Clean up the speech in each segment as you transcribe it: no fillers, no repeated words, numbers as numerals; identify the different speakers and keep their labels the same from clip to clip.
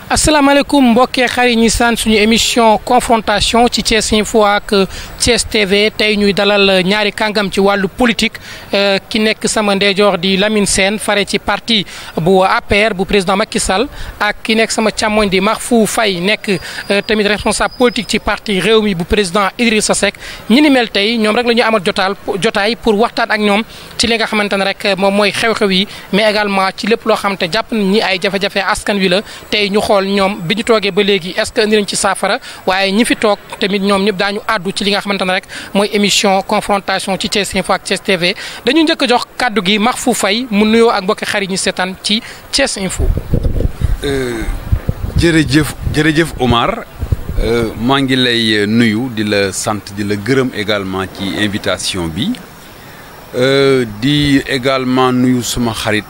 Speaker 1: asalaamaaleykum mbokkee xarit ñi saan suñu émission confrontation ci Thiès Info ak Thiès TV tey ñuy dalal ñaari kàngam ci wàllu politique ki nekk sama ndeyjoor di Lamine Sène fare ci parti bu APR bu président Macky Sall ak ki nekk sama càmmoñ di Mahfou Faye nekk tamit responsable politique ci parti Rewmi bu président Idrissa Seck ñi ni mel tey ñoom rek la ñu amal jotaay pour waxtaan ak ñoom ci li nga xamante ne rek moom mooy xew-xew yi mais également ci lépp loo xamante jàpp nañ ni ay jafe-jafe askan wi la tey ñu xool ñoom bi ñu toogee ba léegi est-ce que indi nañ ci saafara waaye ñi fi toog tamit ñoom ñëpp daañu àddu ci li nga xamante ne rek mooy émission confrontation ci Thiès Info ak Thiès TV dañu njëkk a jox kàddu gi Mahfou Faye mu nuyoo ak mbokki xarit ñi seetaan ci Thiès Info.
Speaker 2: jërëjëf Omar maa ngi lay nuyu di la sant di la gërëm également ci invitation bi di également nuyu suma xarit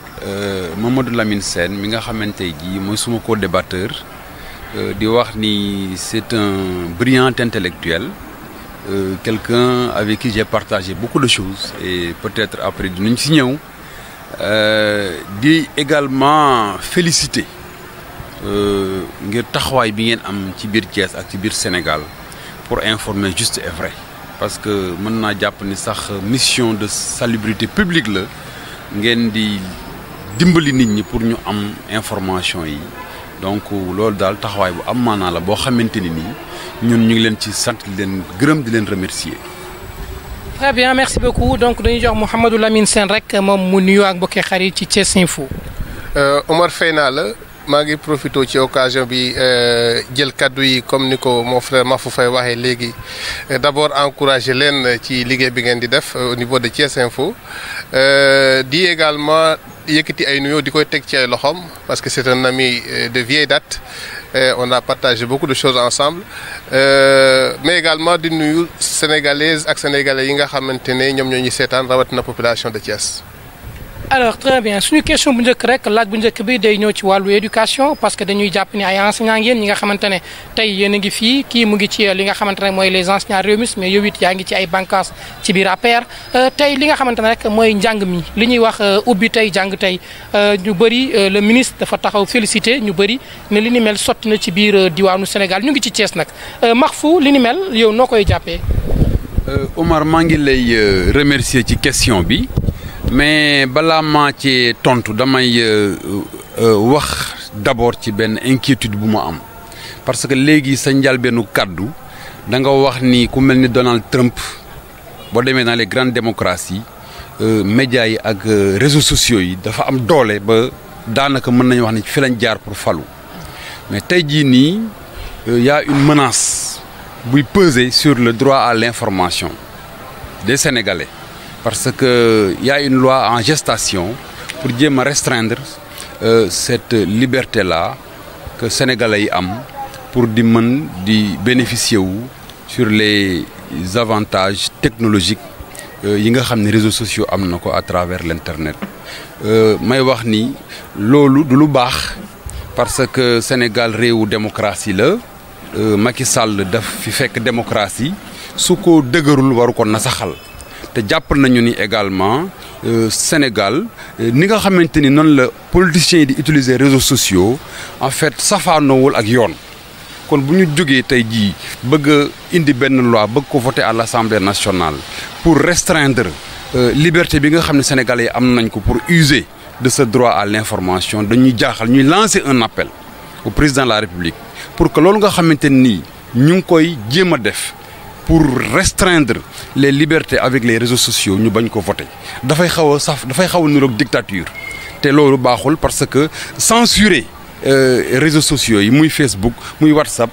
Speaker 2: Mamadou Lamine Sène mi nga xamante ji mooy suma co-débatteur di wax ni c'est un brillant intellectuel quelqu'un avec qui j'ai partagé beaucoup de choses et peut-être après dinañ si ñëw di également féliciter ngir taxawaay bi ngeen am ci biir Thiès ak ci biir Sénégal pour informer juste et vrai parce que mën naa jàpp ni sax mission de salubrité publique la ngeen di dimbali nit ñi pour ñu am information yi donc loolu daal taxawaay bu am maanaa la boo xamante ni nii ñun ñu ngi leen ci sant di leen gërëm di leen remercier.
Speaker 1: Très bien merci beaucoup donc dañuy jox Mouhamadou Lamine Sène rek moom mu nuyoo ak mbokki xarit ci Thiès Info.
Speaker 3: Omar fay naa la maa ngi profité ci occasion bi jël kaddu yi comme ni ko mon frère Mahfou Faye waxee léegi d'abord encourager leen ci liggéey bi ngeen di def au niveau de Thiès Info di également yëkkati ay nuyoo di koy teg ci ay loxoom parce que c'est un ami de vieille date on a partagé beaucoup de choses ensemble mais également di nuyu sénégalaises ak sénégalais yi nga xamante ne ñoom ñoo ñuy seetaan rawatina population de Thiès.
Speaker 1: alors très bien suñu question bu njëkk rek laaj bu njëkk bi day ñëw ci wàllu éducation parce que dañuy jàpp ni ay enseignants ngeen ñi nga xamante ne tey yéen a ngi fii kii mu ngi ci li nga xamante ne mooy les enseignants Rewmi mais yow it yaa ngi ci ay bànqaas ci biir APR tey li nga xamante ne rek mooy njàng mi li ñuy wax ubbi tey jàng tey ñu bëri le ministre dafa taxaw félicité ñu bëri ne li ni mel sotti na ci biir diwaanu Sénégal ñu ngi ci Thiès nag Mahfou li ni mel yow noo koy jàppee.
Speaker 2: Omar maa ngi lay remercier ci question bi. mais balaa maa ci tontu damay wax d'abord ci benn inquiétude bu ma am parce que léegi sa njalbeenu kàddu da nga wax ni ku mel ni Donald Trump boo demee dans les grandes démocraties médias yi ak réseaux sociaux yi dafa am doole ba daanaka mën nañu wax ni fi lañ jaar pour falu mais tey jii nii y a une menace buy peser sur le droit à l'information des Sénégalais. Parce que y a une loi en gestation pour jéem a restreindre cette liberté-là que Sénégalais yi am pour di mën di bénéficier wu sur les avantages technologiques yi nga xam ne réseaux sociaux am na ko à travers l'internet may wax ni loolu du lu baax parce que Sénégal réewu démocratie la Macky Sall daf fi fekk démocratie su ko dëgërul waru ko nasaxal te jàpp nañu ni également Sénégal ni nga xamante ni noonu la politiciens yi di utiliser réseaux sociaux en fait safaanoowul ak yoon kon bu ñu jógee tey jii bëgg a indi benn loi bëgg ko voter à l'Assemblée nationale pour restreindre liberté bi nga xam ne Sénégalais yi am nañ ko pour user de ce droit à l'information dañuy jaaxal ñuy lancer un appel au président de la République pour que loolu nga xamante nii ñu ngi koy jéem a def pour restreindre les libertés avec les réseaux sociaux ñu bañ ko voter dafay xaw a niroog dictature te loolu baaxul parce que censurer réseaux sociaux yi muy Facebook muy WhatsApp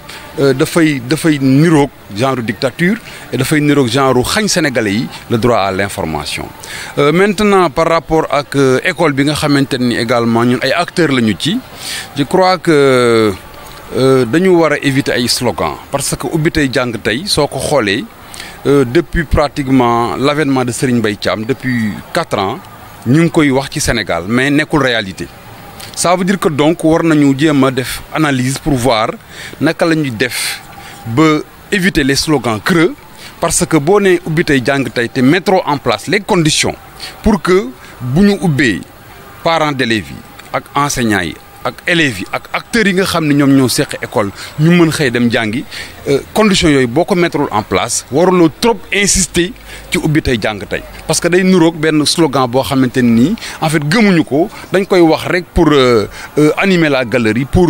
Speaker 2: dafay niroog genre dictature et dafay niroog genre xañ sénégalais yi le droit à l'information maintenant par rapport ak école bi nga xamante ni également ñun ay acteurs lañu ci je crois que dañu war a éviter ay slogans parce que ubbi tey jàng tey soo ko xoolee depuis pratiquement l'avènement de Serigne Mbaye Thiam depuis 4 ans ñu ngi koy wax ci Sénégal mais nekkul réalité ça veut dire que donc war nañu jéem a def analyse pour voir naka la ñuy def ba éviter les slogans creux parce que boo nee ubbi tey jàng tey te mettre en place les conditions pour que bu ñu ubbee parents d'élèves yi ak enseignants yi ak élèves yi ak acteurs yi nga xam ne ñoom ñoo seq école ñu mën xëy dem jàngi conditions yooyu boo ko mettre en place waruloo trop insister ci ubbi tey jàng tey parce que day nuroog benn slogan boo xamante nii en fait gëmuñu ko dañ koy wax rek pour animer la galerie pour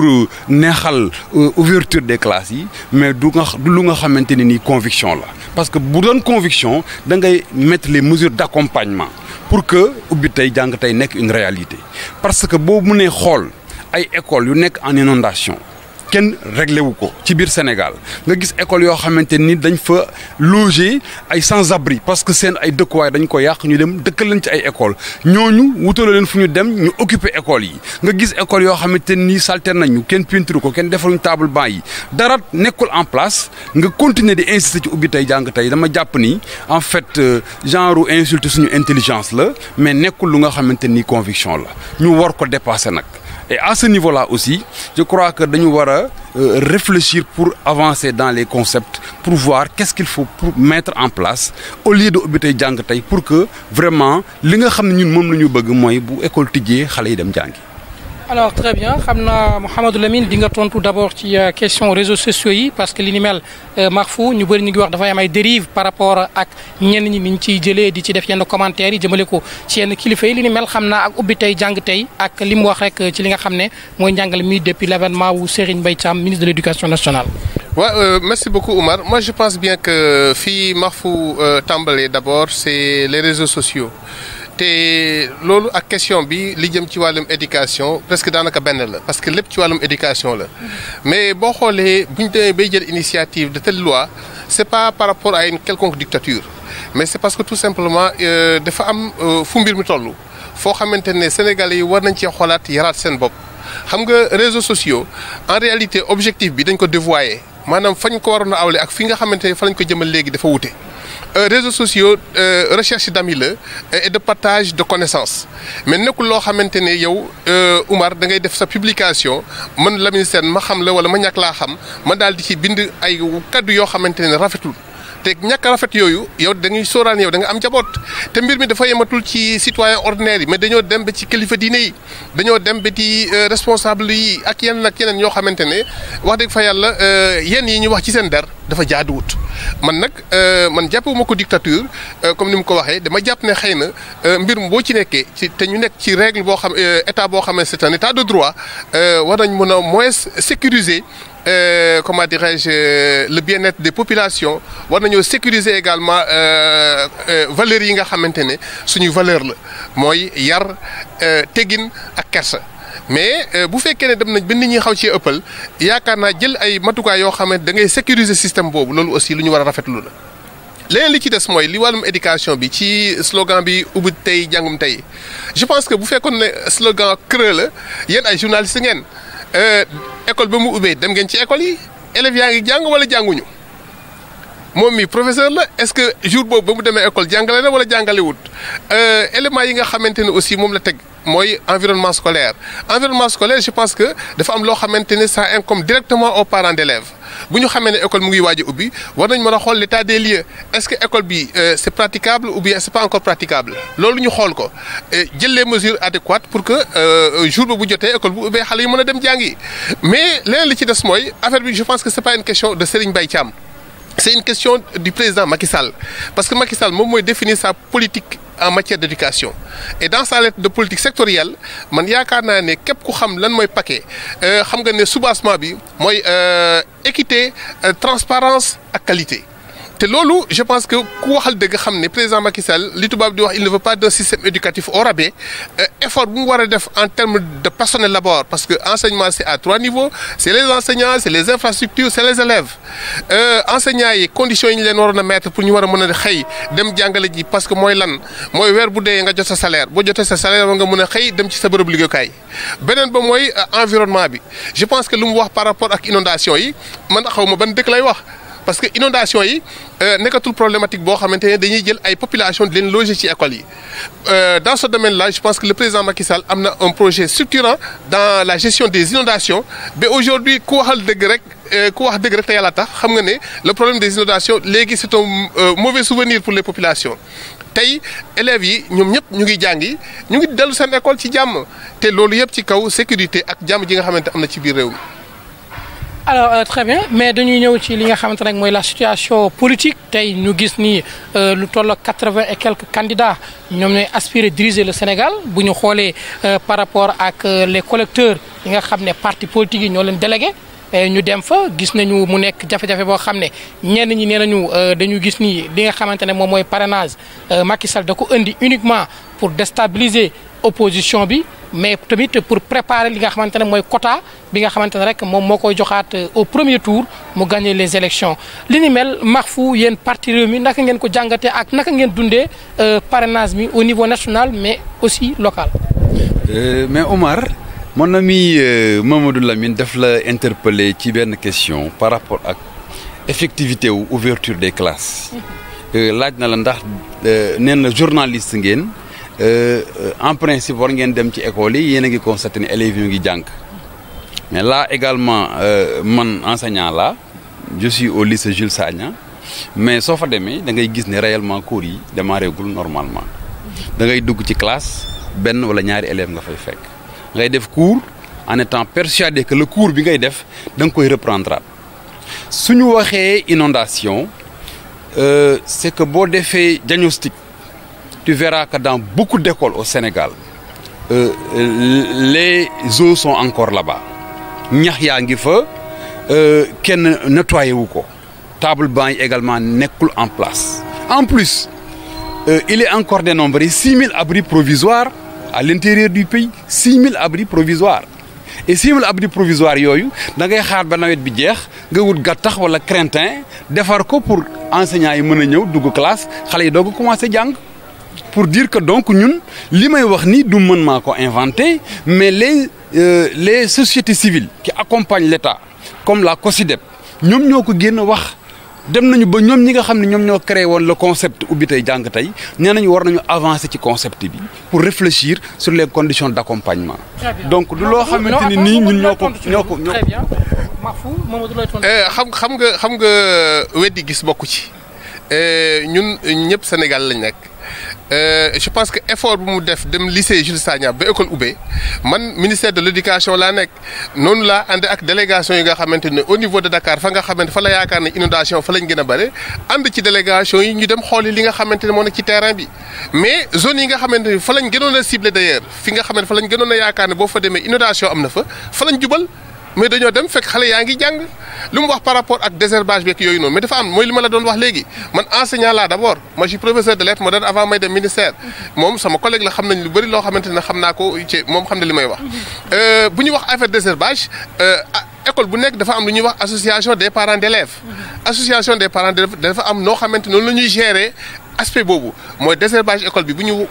Speaker 2: neexal ouverture des classes yi mais du lu nga xamante ne nii conviction la parce que bu doon conviction da ngay mettre les mesures d'accompagnement pour que ubbi tey jàng tey nekk une réalité parce que boo mënee xool ay écoles yu nekk en inondation kenn réglé wu ko ci biir Sénégal nga gis école yoo xamante ni dañ fa loger ay sans-abri parce que seen ay dëkkuwaay dañ ko yàq ñu dem dëkkal leen ci ay école ñooñu wutaloo leen fu ñu dem ñu occuper école yi nga gis école yoo xamante ni salter nañu kenn peinture ko kenn defaluñ table banc yi dara nekkul en place nga continuer di insister ci ubbi tey jàng tey dama jàpp ni en fait genre insulte suñu intelligence la mais nekkul lu nga xamante ni conviction la ñu war ko dépasser nag. Et à ce niveau-là aussi, je crois que nous devons réfléchir pour avancer dans les concepts, pour voir qu'est-ce qu'il faut pour mettre en place au lieu de ubbi jàng tey pour que vraiment li nga xam ne ñun moom la ñu bëgg mooy bu école tijjee xale yi dem jàngi.
Speaker 1: Alors très bien xam naa Mouhamadou Lamine di nga tontu d'abord ci question réseaux sociaux yi parce que li ni mel Mahfou ñu bëri ñu ngi wax dafay am ay dérives par rapport ak ñenn ñi niñ ciy jëlee di ci def yenn commentaires yi jëmale ko ci yenn kilifa yi li ni mel xam naa ak ubbi tey jàng tey ak li mu wax rek ci li nga xam ne mooy njàngale mi depuis l'avènement wu Serigne Mbaye Thiam ministre de l'éducation nationale.
Speaker 3: Merci beaucoup Oumar. Moi je pense bien que fii Mahfou tàmbalee d'abord c'est les réseaux sociaux. te loolu ak question bi li jëm ci wàllum éducation presque daanaka benn la parce que lépp ci wàllum éducation la mais boo xoolee bu ñu demee bay jël initiative de telle loi c'est pas par rapport à une quelconque dictature mais c'est parce que tout simplement dafa am fu mbir mi toll foo xamante ne Sénégalais yi war nañ cee xoolaat yaraat seen bopp xam nga réseaux sociaux en réalité objectif bi dañ ko dévoyer maanaam fañ ko waroon a awle ak fi nga xamante ne fa lañ ko jëmal léegi dafa wute. Réseaux sociaux recherche d'amis la et de partage de connaissances mais nekkul loo xamante ne yow Oumar da ngay def sa publication man Lamine Sène ma xam la wala ma ñàkk laa xam ma daal di ci bind ay kaddu yoo xamante ne rafetul te ñàkk rafet yooyu yow da ngay sóoraan yow da nga am jaboot te mbir mi dafa yematul ci citoyen ordinaire yi mais dañoo dem ba ci kilifa diine yi dañoo dem ba ci responsable yi ak yeneen ñoo xamante ne wax dëgg fa yàlla yenn yi ñu wax ci seen der dafa jaaduwut man nag man jàppewuma ko dictature comme ni mu ko waxee dama jàpp ne xëy na mbir boo ci nekkee ci te ñu nekk ci règle boo xam état boo xam ne c'est un état de droit war nañ mën a moins sécuriser comment dirais-je le bien-être des populations war nañoo sécuriser également valeurs yi nga xamante ne suñuy valeur la mooy yar teggin ak kersa mais bu fekkee ne dem nañ ba nit ñi xaw ci ëppal yaakaar naa jël ay matukaay yoo xam ne da ngay sécuriser système boobu loolu aussi lu ñu war a rafetlu la. leneen li ci des mooy li wàllum éducation bi ci slogan bi ubbi tey jàngum tey je pense que bu fekkoon ne slogan creux la yéen ay journalistes ngeen école ba mu ubbee dem ngeen ci école yi élèves yaa ngi jàng wala jànguñu moom mi professeur la est-ce que jour boobu ba mu demee école jàngale na wala jàngalewut éléments yi nga xamante ne aussi moom la teg mooy environnement scolaire je pense que dafa am loo xamante ne ça incombe directement aux parents d'élèves bu ñu xamee ne école mu ngi waaj a ubbi war nañ mën a xool l'état des lieux est-ce que école bi c'est praticable ou bien c'est pas encore praticable loolu ñu xool ko jël les mesures adéquates pour que jour ba bu jotee école bu ubbee xale yi mën a dem jàngi mais leneen li ci des mooy affaire bi je pense que c'est pas une question de Serigne Mbaye Thiam c'est une question du président Macky Sall parce que Macky Sall moom mooy définir sa politique en matière d'éducation et dans sa lettre de politique sectorielle man yaakaar naa ne képp ku xam lan mooy paquet xam nga ne soubassement bi mooy équité transparence ak qualité te loolu je pense que ku waxal dëgg xam ne président Macky Sall li tubaab di wax il ne veut pas d'un système éducatif au rabais effort bu mu war a def en termes de personnel d'abord parce que enseignement c'est à 3 niveaux c'est les enseignants c'est les infrastructures c'est les élèves enseignants yi conditions yi ñu leen waroon a mettre pour ñu war a mën a xëy dem jàngale ji parce que mooy lan mooy weer bu dee nga jot sa salaire boo jotee sa salaire war nga mën a xëy dem ci sa bërëb liggéeyukaay beneen ba mooy environnement bi je pense que lu mu wax par rapport ak inondation yi man xaw ma ban dëkk lay wax parce que inondation yi nekkatul problématique boo xamante ne dañuy jël ay population di leen loger ci école yi dans ce domaine-là je pense que le président Macky Sall am na un projet structurant dans la gestion des inondations mais aujourd'hui ku wax dëgg rek te yàlla tax xam nga ne le problème des inondations léegi c'est un mauvais souvenir pour les populations tey élèves yi ñoom ñëpp ñu ngi jàngi ñu ngi dellu seen école ci jàmm te loolu yëpp ci kaw sécurité ak jàmm ji nga xamante am na ci biir réew mi.
Speaker 1: Alors très bien mais dañuy ñëw ci li nga xamante ne mooy la situation politique tey ñu gis ni lu toll ak 80 et quelques candidats ñoom ñooy aspirer diriger le Sénégal bu ñu xoolee par rapport ak les collecteurs yi nga xam ne parti politique yi ñoo leen délégué ñu dem fa gis nañu mu nekk jafe-jafe boo xam ne ñenn ñi nee nañu dañu gis ni li nga xamante ne moom mooy parrainage Macky Sall da ko indi uniquement pour déstabiliser opposition bi mais tamit pour préparer li nga xamante ne mooy quota bi nga xamante ne rek moom moo koy joxaat au premier tour mu gagner les élections li ni mel Mahfou yéen parti Rewmi naka ngeen ko jàngatee ak naka ngeen dundee parrainage mi au niveau national mais aussi local.
Speaker 2: Mais Omar mon ami Mamadou Lamine daf la interpellé ci benn question par rapport ak effectivité wu ouverture des classes laaj na la ndax nee na journaliste ngeen. En principe war ngeen dem ci école yi yéen a ngi constaté ne élèves yi ngi jàng mais là également man enseignant là je suis au lycée Jules Sagna mais soo fa demee da ngay gis ne réellement cours yi démarré gul normalement da ngay dugg ci classe benn wala ñaari élèves nga fay fekk ngay def cours en étant persuadé que le cours bi ngay def da nga koy reprendre suñu waxee inondation c'est que boo defee diagnostic tu verras que dans beaucoup d'écoles au Sénégal les eaux sont encore là-bas ñax yaa ngi fa kenn nettoyé wu ko table banc yi également nekkul en place en plus il est encore dénombré 6000 abris provisoires à l'intérieur du pays 6000 abris provisoires et 6000 abris provisoires yooyu da ngay xaar ba nawet bi jeex nga wut gattax wala crintin defar ko pour enseignants yi mën a ñëw dugg classe xale yi doog a commencé jàng. Pour dire que donc ñun li may wax ni du mën maa ko inventé mais les sociétés civiles qui accompagnent l'État comme la COSYDEP ñoom ñoo ko génn wax dem nañu ba ñoom ñi nga xam ne ñoom ñoo créé woon le concept ubbi tey jàng tey nee nañu war nañu avancer ci concept bi pour réfléchir sur les conditions d'accompagnement. Donc du loo xamante ni nii ñun ñoo ko.
Speaker 1: Très bien Mahfou Mamadou lay tontu.
Speaker 3: xam nga weddi gis bokku ci ñun ñëpp Sénégal lañ nekk. Je pense que effort bu mu def dem lycée Jules Sagna ba école ubbee man ministère de l'éducation laa nekk noonu laa ànd ak délégation yi nga xamante ne au niveau de Dakar fa nga xamante fa la yaakaar ne inondation fa lañ gën a bare ànd ci délégation yi ñu dem xooli li nga xamante ne moo nekk ci terrain bi mais zone yi nga xamante ne fa lañ gënoon a ciblé d'ailleurs fi nga xamante fa lañ gënoon a yaakaar ne boo fa demee inondation am na fa lañ jubal mais dañoo dem fekk xale yaa ngi jàng lu mu wax par rapport ak désherbage beeg yooyu noonu mais dafa am mooy li ma la doon wax léegi man enseignant laa d'abord moi je suis professeur de lettres moderne avant may dem ministère moom sama collègue la xam nañ lu bëri loo xamante ne xam naa ko ci moom xam ne li may wax. bu ñuy wax affaire désherbage école bu nekk dafa am lu ñuy wax association des parents d'élèves. association des parents d'élèves dafa am noo xamante noonu la ñuy gérer. aspect boobu mooy désherbage école bi bu ñu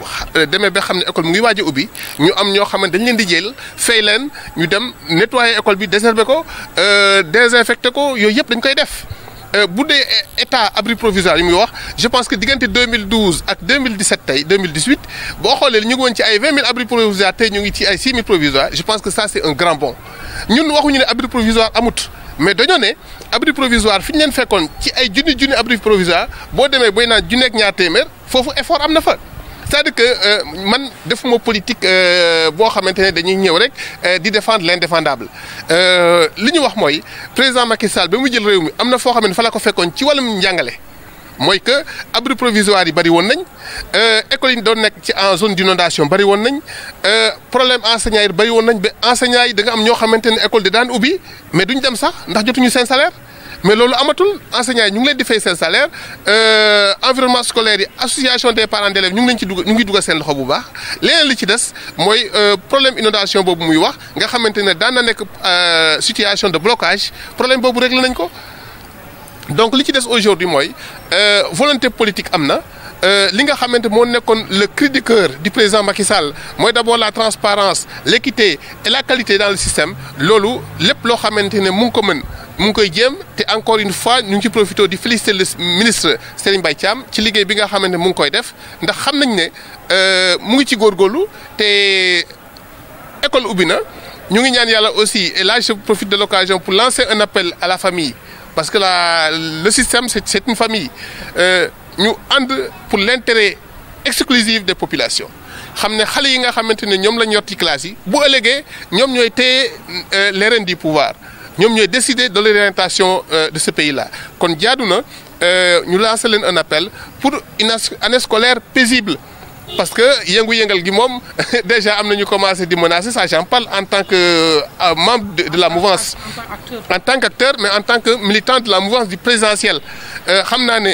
Speaker 3: demee ba xam ne école mu ngi waaj a ubbi ñu am ñoo xamante dañ leen di jël fay leen ñu dem nettoyer école bi désherber ko désinfecter ko yooyu yëpp dañ koy def bu dee état abri provisoire yi muy wax je pense que diggante 2012 ak 2017 tey 2018 boo xoolee ñu ngi woon ci ay 20 000 abris provisoires tey ñu ngi ci ay 6 000 provisoires je pense que ça c'est un grand bond ñun waxuñu ne abri provisoire amut. mais dañoo ne abri provisoire fi ñu leen fekkoon ci ay junni abri provisoire boo demee bay naan junneeg ñaar téeméer foofu effort am na fa c'est-à-dire que man defuma politique boo xamante ne dañuy ñëw rek di défendre l'indéfendable li ñu wax mooy président Macky Sall ba mu jël réew mi am na foo xam ne fa la ko fekkoon ci wàllum njàngale mooy que abri provisoire yi bari woon nañ école yi doon nekk ci en zone d'inondation bari woon nañ problème enseignants yi bari woon nañ ba enseignants yi da nga am ñoo xamante ne école di daan ubbi mais duñ dem sax ndax jotuñu seen salaire mais loolu amatul enseignants yi ñu ngi leen di fay seen salaire environnement scolaire yi association des parents d'élèves ñu ngi leen ci dugg ñu ngi dugal seen loxo bu baax leneen li ci des mooy problème inondation boobu muy wax nga xamante ne daan na nekk situation de blocage problème boobu réglé nañ ko. Donc li ci des aujourd'hui mooy volonté politique am na li nga xamante moo nekkoon le cri du cœur du président Macky Sall mooy d'abord la transparence l'équité et la qualité dans le système loolu lépp loo xamante ne mu ngi ko mën mu ngi koy jéem te encore une fois ñu ngi ci profité di féliciter le ministre Serigne Mbaye Thiam ci liggéey bi nga xamante ne mu ngi koy def ndax xam nañ ne mu ngi ci góorgóorlu te école ubbi na ñu ngi ñaan yàlla aussi et là je profite de l'occasion pour lancer un appel à la famille. Parce que le système, c'est une famille. Nous ànd pour l'intérêt exclusive des populations xam ne xale yi nga xamante ne ñoom lañ yor ci classe yi bu ëllëgee ñoom ñooy téye les rênes du pouvoir ñoom ñooy décider de l'orientation de ce pays-là kon jaadu na ñu lancer leen un appel pour une année scolaire paisible parce que yëngu-yëngal gi moom déjà am na ñu commencé di menacer ça j'en parle en tant que membre de la mouvance en tant qu'acteur mais en tant que militant de la mouvance du présidentiel xam naa ne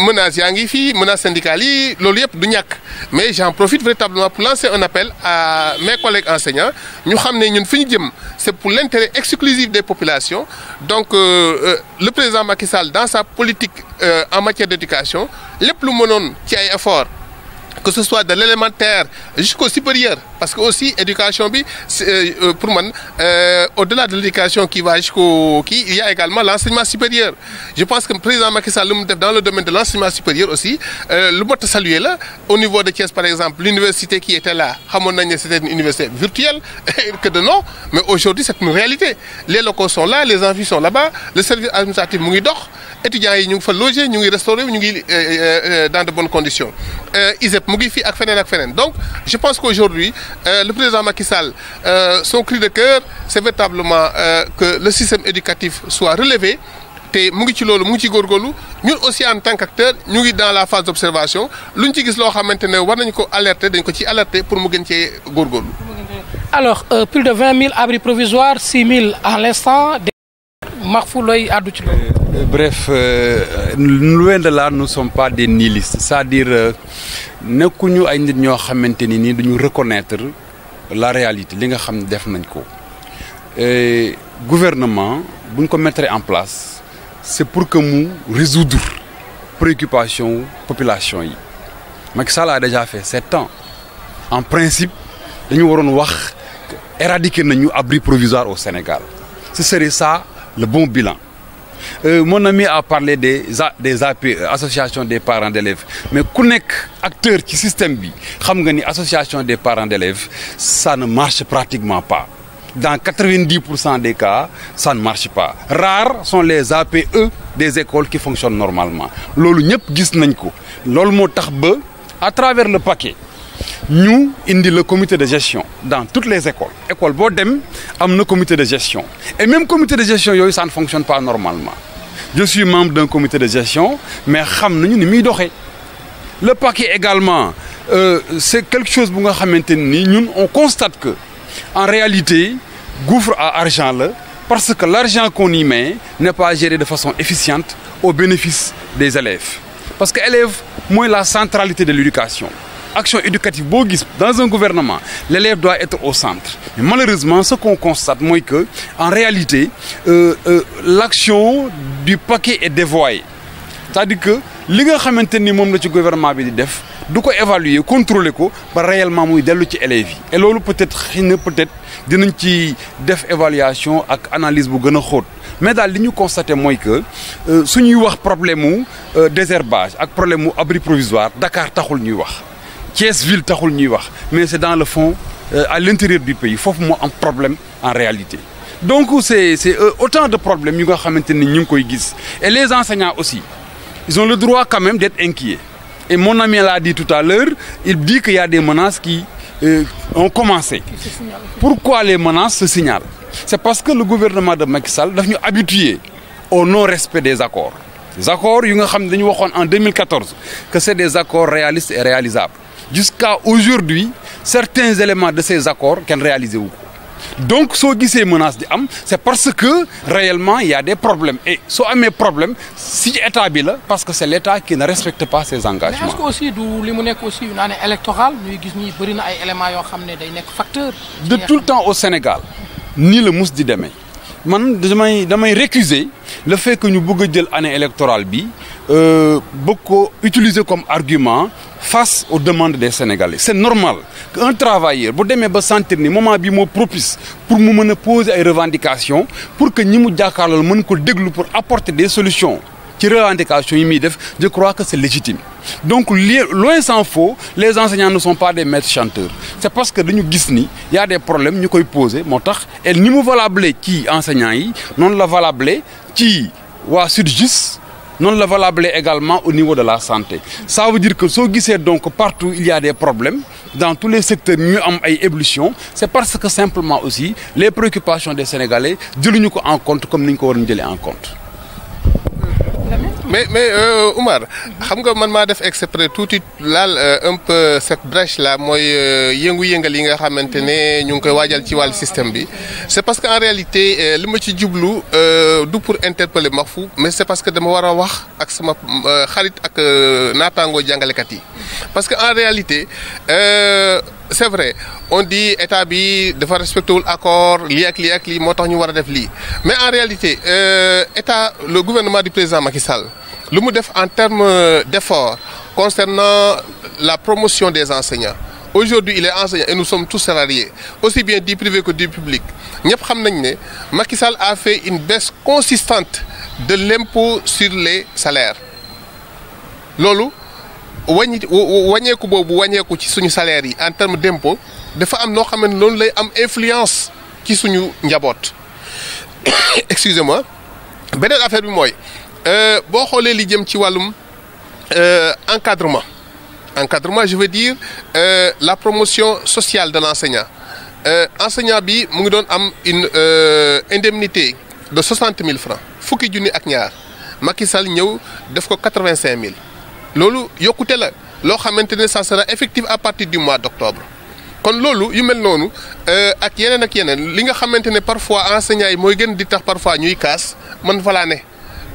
Speaker 3: menaces yaa ngi fii menaces syndicales yi loolu yëpp du ñàkk mais j'en profite véritablement pour lancer un appel à mes collègues enseignants ñu xam ne ñun fi ñu jëm c'est pour l'intérêt exclusif des populations donc le président Macky Sall dans sa politique en matière d'éducation lépp lu mënoon ci ay efforts que ce soit de l'élémentaire jusqu'au supérieur parce que aussi éducation bi pour man au-delà de l'éducation qui va jusqu'au il y a également l'enseignement supérieur je pense que le président Macky Sall lu mu def dans le domaine de l'enseignement supérieur aussi lu mot a saluer la au niveau de Thiès par exemple l'université qui était là xamoon nañ ne c'était une université virtuelle que de nom mais aujourd'hui c'est une réalité les locaux sont là les amphis sont là-bas le service administratif mu ngi dox étudiants yi ñu ngi fa loger ñu ngi restaurer ñu ngi dans de bonnes conditions ISEP mu ngi fii ak feneen donc je pense qu'aujourd'hui le président Macky Sall son cri de cœur c'est véritablement que le système éducatif soit relevé te mu ngi ci loolu mu ngi ci góorgóorlu ñun aussi en tant qu'acteur ñu ngi dans la phase d'observation luñ ci gis loo xamante ne war nañu ko alerter dañ ko ci alerter pour mu gën cee góorgóorlu.
Speaker 1: Alors plus de 20 000 abris provisoires 6 000 en l'instant. Mahfou looy àddu ci loolu.
Speaker 2: Bref loin de là nous sommes pas des nihilistes c'est-à-dire nekkuñu ay nit ñoo xamante ni nii duñu reconnaître la réalité li nga xam ne def nañ ko gouvernement buñ ko mettre en place c'est pour que mu résoudre préoccupation population yi Macky Sall a déjà fait 7 ans en principe dañu waroon wax éradiquer nañu abri provisoire au Sénégal ce serait ça le bon bilan. Mon ami a parlé des APE association des parents d'élèves mais ku nekk acteur ci système bi xam nga ni association des parents d'élèves ça ne marche pratiquement pas dans 90% des cas ça ne marche pas rares sont les APE des écoles qui fonctionnent normalement loolu ñëpp gis nañ ko loolu moo tax ba à travers le paquet ñu indi le comité de gestion dans toutes les écoles boo dem am na comité de gestion et même comité de gestion yooyu ça ne fonctionne pas normalement je suis membre d'un comité de gestion mais xam nañu ni muy doxee le paquet également c'est quelque chose bu nga xamante ni ñun on constate que en réalité gouffre à argent la parce que l'argent qu'on y met n'est pas géré de façon efficiente au bénéfice des élèves parce que élève mooy la centralité de l'éducation action éducative boo gis dans un gouvernement l'élève doit être au centre mais malheureusement ce qu'on constate mooy que en réalité l'action du paquet est dévoyée c'est-à-dire que li nga xamante ni moom la ci gouvernement bi di def du ko évaluer contrôler ko ba réellement muy dellu ci élèves yi et loolu peut-être xëy na peut-être dinañ ci def évaluation ak analyse bu gën a xóot mais daal li ñu constaté mooy que suñuy wax problème mu désherbage ak problème mu abri provisoire Dakar taxul ñuy wax Thiès ville taxul ñuy wax mais c'est dans le fond à l'intérieur du pays foofu moo am problème en réalité donc c'est autant de problèmes yu nga xamante ni ñu ngi koy gis et les enseignants aussi ils ont le droit quand même d'être inquiets et mon ami l'a dit tout à l'heure il dit qu'il y a des menaces qui ont commencé pourquoi les menaces se signalent c'est parce que le gouvernement de Macky Sall daf ñu habitué au non-respect des accords yu nga xam ne dañu waxoon en 2014 que c'est des accords réalistes et réalisables jusqu'à aujourd'hui certains éléments de ces accords kenn réalisé wu ko donc soo gisee menace di am c'est parce que réellement il y a des problèmes et soo amee problème si état bi la parce que c'est l'état qui ne respecte pas ses engagements.
Speaker 1: mais est-ce que aussi du li mu nekk aussi une année électorale ñuy gis ñi bëri na ay éléments yoo xam ne day nekk facteur.
Speaker 2: de tout le temps au Sénégal nii la mus di demee man damay récuser le fait que ñu bëgg a jël année électorale bi bëgg ko utiliser comme argument face aux demandes des Sénégalais c'est normal qu'un travailleur bu demee ba sentir ni moment bi moo propice pour mu mën a poser ay revendications pour que ñi mu jàkkaarloo mën ko déglu pour apporter des solutions ci revendications yi muy def je crois que c'est légitime donc loin s'en faut les enseignants ne sont pas des maîtres chanteurs c'est parce que dañu gis ni y a des problèmes ñu koy poser moo tax et ni mu valable ci enseignants yi noonu la valable ci waa SYTJUST non la valable également au niveau de la santé. Ça veut dire que soo gisee donc partout il y a des problèmes dans tous les secteurs ñu am ay évolution c'est parce que simplement aussi les préoccupations des Sénégalais jëluñu ko en compte comme ni ñu ko war a jëlee en compte.
Speaker 3: mais Oumar xam nga man maa def exprès tuuti laal un peu cette brèche là mooy yëngu-yëngal yi nga xamante ne ñu ngi koy waajal ci wàllu système bi c'est parce que en réalité li ma ci jublu du pour interpeller Mahfou mais c'est parce que dama war a wax ak sama xarit ak naataangoo jàngalekat yi parce que en réalité c'est vrai on dit état bi dafa respecté wul accord lii ak lii moo tax ñu war a def lii mais en réalité état le gouvernement du président Macky Sall lu mu def en termes d'efforts concernant la promotion des enseignants aujourd'hui il est enseignant et nous sommes tous salariés aussi bien du privé que du public ñëpp xam nañ ne Macky Sall a fait une baisse consistante de l'impôt sur les salaires loolu wàññeeku boobu wàññeeku ci suñu salaire yi en termes d'impôt dafa am noo xam ne loolu lay am influence ci suñu njaboot excusez-moi beneen affaire bi mooy boo xoolee li jëm ci wàllum encadrement je veux dire la promotion sociale de l'enseignant enseignant bi mu ngi doon am une indemnité de 60 000 francs fukki junni ak ñaar Macky Sall ñëw def ko 85 000 loolu yokkute la loo xamante ne ça sera effectif à partir du mois d'octobre kon loolu yu mel noonu ak yeneen li nga xamante ne parfois enseignants yi mooy gën di tax parfois ñuy kaas man fa laa ne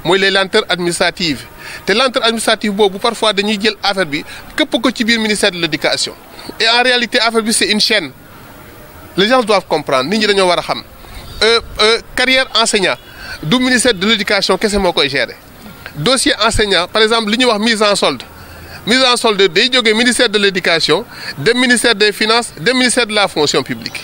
Speaker 3: mooy les lenteurs administratives te lenteur administrative boobu parfois dañuy jël affaire bi këpp ko ci biir ministère de l'éducation et en réalité affaire bi c'est une chaîne les gens doivent comprendre nit ñi dañoo war a xam carrière enseignant du ministère de l'éducation kese moo koy gérer dossier enseignant par exemple li ñuy wax mise en solde day jógee ministère de l'éducation dem ministère des finances dem ministère de la fonction publique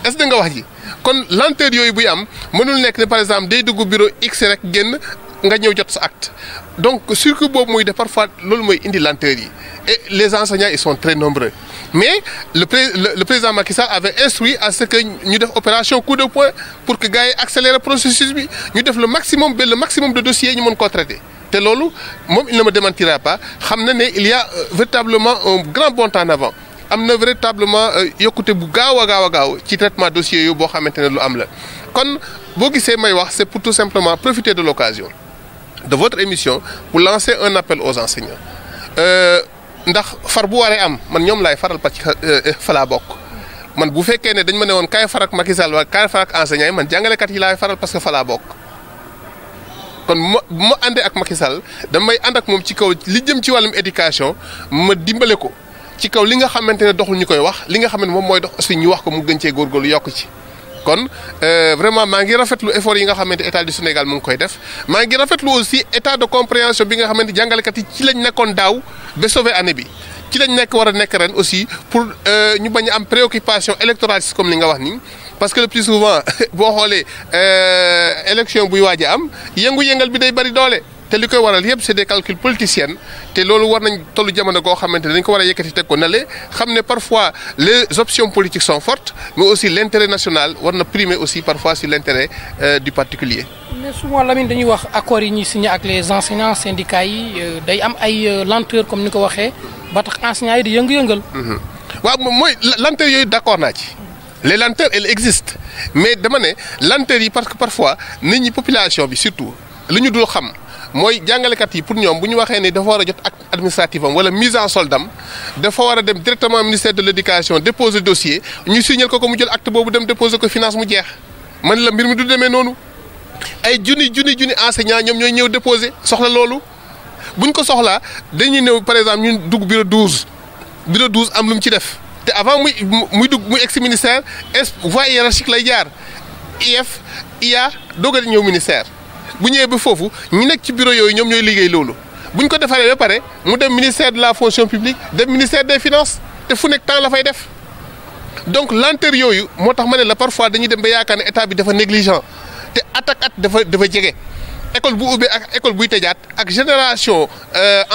Speaker 3: est-ce que nga wax ji kon lenteur yooyu buy am mënul nekk ne par exemple day dugg bureau X rek génn nga ñëw jot sa acte donc circuit boobu muy def parfois loolu mooy indi lenteur yi et les enseignants ils sont très nombreux mais le président Macky Sall avait instruit à ce que ñu def opération coup de poing pour que gars yi accélérer processus bi ñu def le maximum de dossiers ñu mën koo traiter te loolu moom il ne me démentira pas xam na ne il y a véritablement un grand bond en avant am na véritablement yokkute bu gaaw a gaaw ci traitement dossier yu boo xamante ne lu am la kon boo gisee may wax c'est pour tout simplement profiter de l'occasion de votre émission pour lancer un appel aux enseignants ndax far bu waree am man ñoom laay faral parce que fa laa bokk man bu fekkee ne dañ ma ne woon kaay far ak Macky Sall waa kaay far ak enseignants yi man jàngalekat yi laay faral parce que fa laa bokk kon bu ma àndee ak Macky Sall damay ànd ak moom ci kaw li jëm ci wàllum éducation ma dimbale ko ci kaw li nga xamante ne doxul ñu koy wax li nga xam ne moom mooy dox aussi ñu wax ko mu gën cee góorgóorlu yokk ci kon vraiment maa ngi rafetlu effort yi nga xamante état du Sénégal mu ngi koy def maa ngi rafetlu aussi état de compréhension bi nga xamante jàngalekat yi ci lañ nekkoon daaw ba sauver année bi ci lañ nekk war a nekk ren aussi pour ñu bañ a am préoccupation électoraliste comme ni nga wax nii parce que le plus souvent boo xoolee élection buy waaj a am yëngu-yëngal bi day bari doole te li koy waral yëpp c'est des calculs politiciens te loolu war nañ tollu jamono goo xamante ne dañ ko war a yëkkati teg ko nale xam ne parfois les options politiques sont fortes mais aussi l'intérêt national war na primer aussi parfois sur l'intérêt du particulier.
Speaker 1: mais souvent Lamine dañuy wax accords yi ñuy signé ak les enseignants syndicats yi day am ay lenteur comme ni ko waxee ba tax enseignants yi di yëngu-yëngal.
Speaker 3: waaw mooy lenteur yooyu d'accord naa ci. les lenteurs elles existent mais dama ne lenteurs yi parce que parfois nit ñi population bi surtout lu ñu dul xam mooy jàngalekat yi pour ñoom bu ñu waxee ne dafa war a jot acte administratif am wala mise en solde am dafa war a dem directement ministère de l'éducation déposer dossier ñu signer ko mu jël acte boobu dem déposer ko finance mu jeex man la mbir mi du demee noonu ay junni enseignants ñoom ñooy ñëw déposer soxla loolu buñ ko soxlaa dañuy ñëw par exemple ñun dugg bureau 12 am lu mu ci def. te avant muy dugg muy ex ministère voie hiérarchique lay jaar IF IA doog a ñëw ministère bu ñëwee ba foofu ñu nekk ci bureau yooyu ñoom ñooy liggéey loolu bu ñu ko defaree ba pare mu dem ministère de la fonction publique dem ministère des finances te fu nekk temps la fay def donc lenteur yooyu moo tax ma ne la parfois dañuy dem ba yaakaar ne état bi dafa négligent te at dafa jege école bu ubbee ak école buy tëjaat ak génération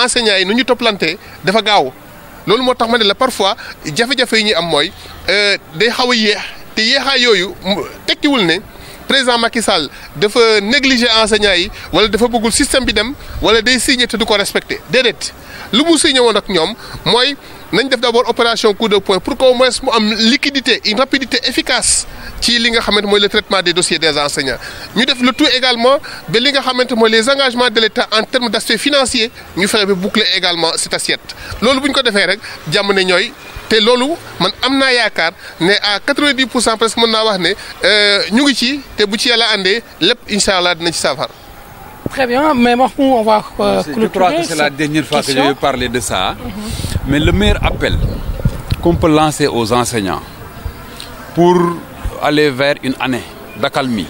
Speaker 3: enseignants yi nu ñu toppalante dafa gaaw. loolu moo tax ma ne la parfois jafe-jafe yi ñuy am mooy day xaw a yéex te yéexaay yooyu tekkiwul ne président Macky Sall dafa négliger enseignants yi wala dafa bëggul système bi dem wala day signé te du ko respecté déedéet lu mu signé woon ak ñoom mooy nañ def d'abord opération coup de poing pour qu'au moins mu am liquidité une rapidité efficace ci li nga xamante mooy le traitement des dossiers des enseignants ñu def le tout également ba li nga xamante mooy les engagements de l'État en termes d'aspect financier ñu fexe ba boucler également cette assiette loolu bu ñu ko defee rek jàmm ne ñooy te loolu man am naa yaakaar ne à 90% presque mën naa wax ne ñu ngi ci te bu ci yàlla àndee lépp incha allah dina ci saafara.
Speaker 1: Très bien, mais Mahmoud, on va clôturer.
Speaker 2: Je crois que c'est la dernière fois que je vais parler de ça. Mais le meilleur appel qu'on peut lancer aux enseignants pour aller vers une année d'accalmie,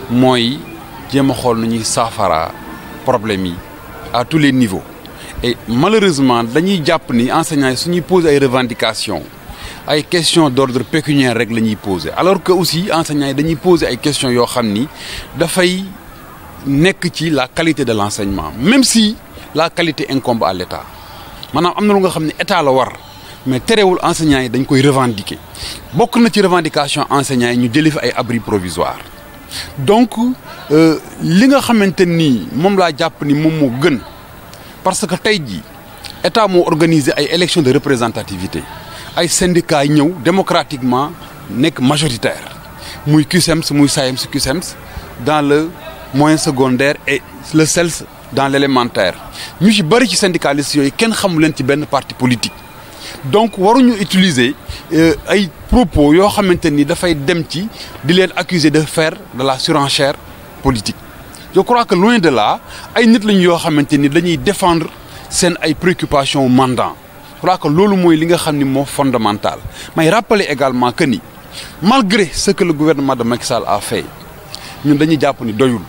Speaker 2: mooy jéem a xool nu ñuy saafara problème yi à tous les niveaux. Et malheureusement dañuy jàpp ni enseignants yi su ñuy poser ay revendications ay questions d'ordre pécuniaire rek la ñuy poser alors que aussi enseignants yi dañuy poser ay questions yoo xam ni dafay nekk ci la qualité de l'enseignement même si la qualité incombe à l'État maanaam am na lu nga xam ne état la war mais terewul enseignants yi dañ koy revendiquer bokk na ci revendication enseignants yi ñu jëlee fi ay abris provisoires donc li nga xamante ni moom laa jàpp ni moom moo gën parce que tey jii état moo organiser ay élections de représentativité ay syndicats ñëw démocratiquement nekk majoritaire muy CUSEMS muy SAEMS CUSEMS dans le moyen secondaire et le CELS dans l'élémentaire ñu ci bari ci syndicalistes yooyu kenn xamu leen ci benn parti politique donc waruñu utiliser ay propos yoo xamante ni dafay dem ci di leen accuser de faire de la surenchère politique je crois que loin de là ay nit lañu yoo xamante ni dañuy défendre seen ay préoccupations mandants je crois que loolu mooy li nga xam ni moo fondamental may rappeler également que ni malgré ce que le gouvernement de Macky Sall a fait ñun dañuy jàpp ni doyul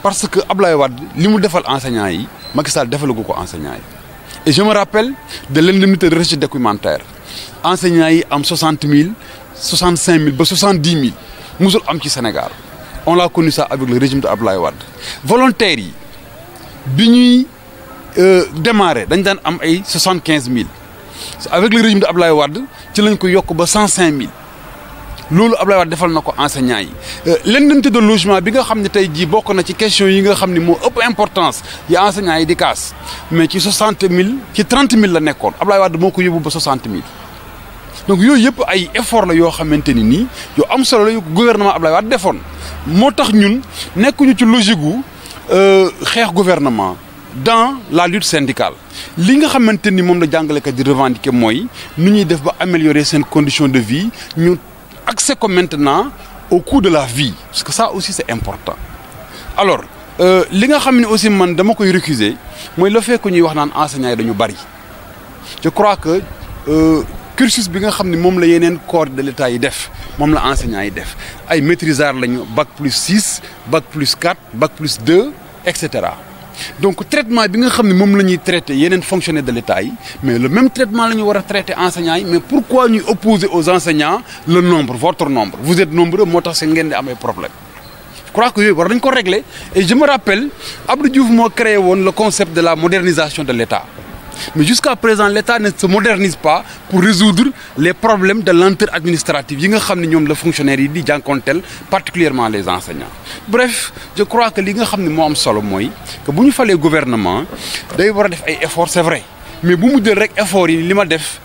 Speaker 2: parce que Abdoulaye Wade li mu defal enseignants yi Macky Sall defalagu ko enseignants yi et je me rappelle de l'indemnité de recherche documentaire enseignants yi am 60 000 65 000 ba 70 000 musul am ci Sénégal on l'a connu ça avec le régime de Abdoulaye Wade volontaires yi bi ñuy démarrer dañ daan am ay 75 000 avec le régime de Abdoulaye Wade ci lañ ko yokk ba 105 000 loolu Abdoulaye Wade defal na ko enseignants yi l'indemnité de logement bi nga xam ne tey jii bokk na ci question yi nga xam ne moo ëpp importance yi enseignants yi di kaas mais ci 60 000 ci 30 000 la nekkoon Abdoulaye Wade moo ko yóbbu ba 60 000 donc yooyu yëpp ay effort la yoo xamante ni nii yoo am solo la yu gouvernement Abdoulaye Wade defoon moo tax ñun nekkuñu ci logique gu xeex gouvernement dans la lutte syndicale li nga xamante ni moom la jàngalekat di revendiquer mooy nu ñuy def ba améliorer seen condition de vie ñu accès ko maintenant au coût de la vie parce que ça aussi c'est important alors li nga xam ne aussi man dama koy récuser mooy le fait que ñuy wax naan enseignants yi dañu bari je crois que cursus bi nga xam ne moom la yeneen corps de l'État yi def moom la enseignants yi def ay maîtrisards lañu bac plus 6 bac plus 4 bac plus 2 et cetera donc traitement bi nga xam ne moom la ñuy traiter yeneen fonctionnaires de l'État yi mais le même traitement la ñu war a traiter enseignants yi mais pourquoi ñuy opposer aux enseignants le nombre votre nombre vous êtes nombreux moo tax seen ngeen di am ay problème je crois que yooyu war nañ ko régler et je me rappelle Abdou Diouf moo créé woon le concept de la modernisation de l'État mais jusqu'à présent l'État ne se modernise pas pour résoudre les problèmes de lenteur administrative yi nga xam ne ñoom la fonctionnaires yi di jànkonteel particulièrement les enseignants bref je crois que li nga xam ne moo am solo mooy que bu ñu falee gouvernement day war a def ay efforts c'est vrai mais bu mu jël rek efforts yi li ma def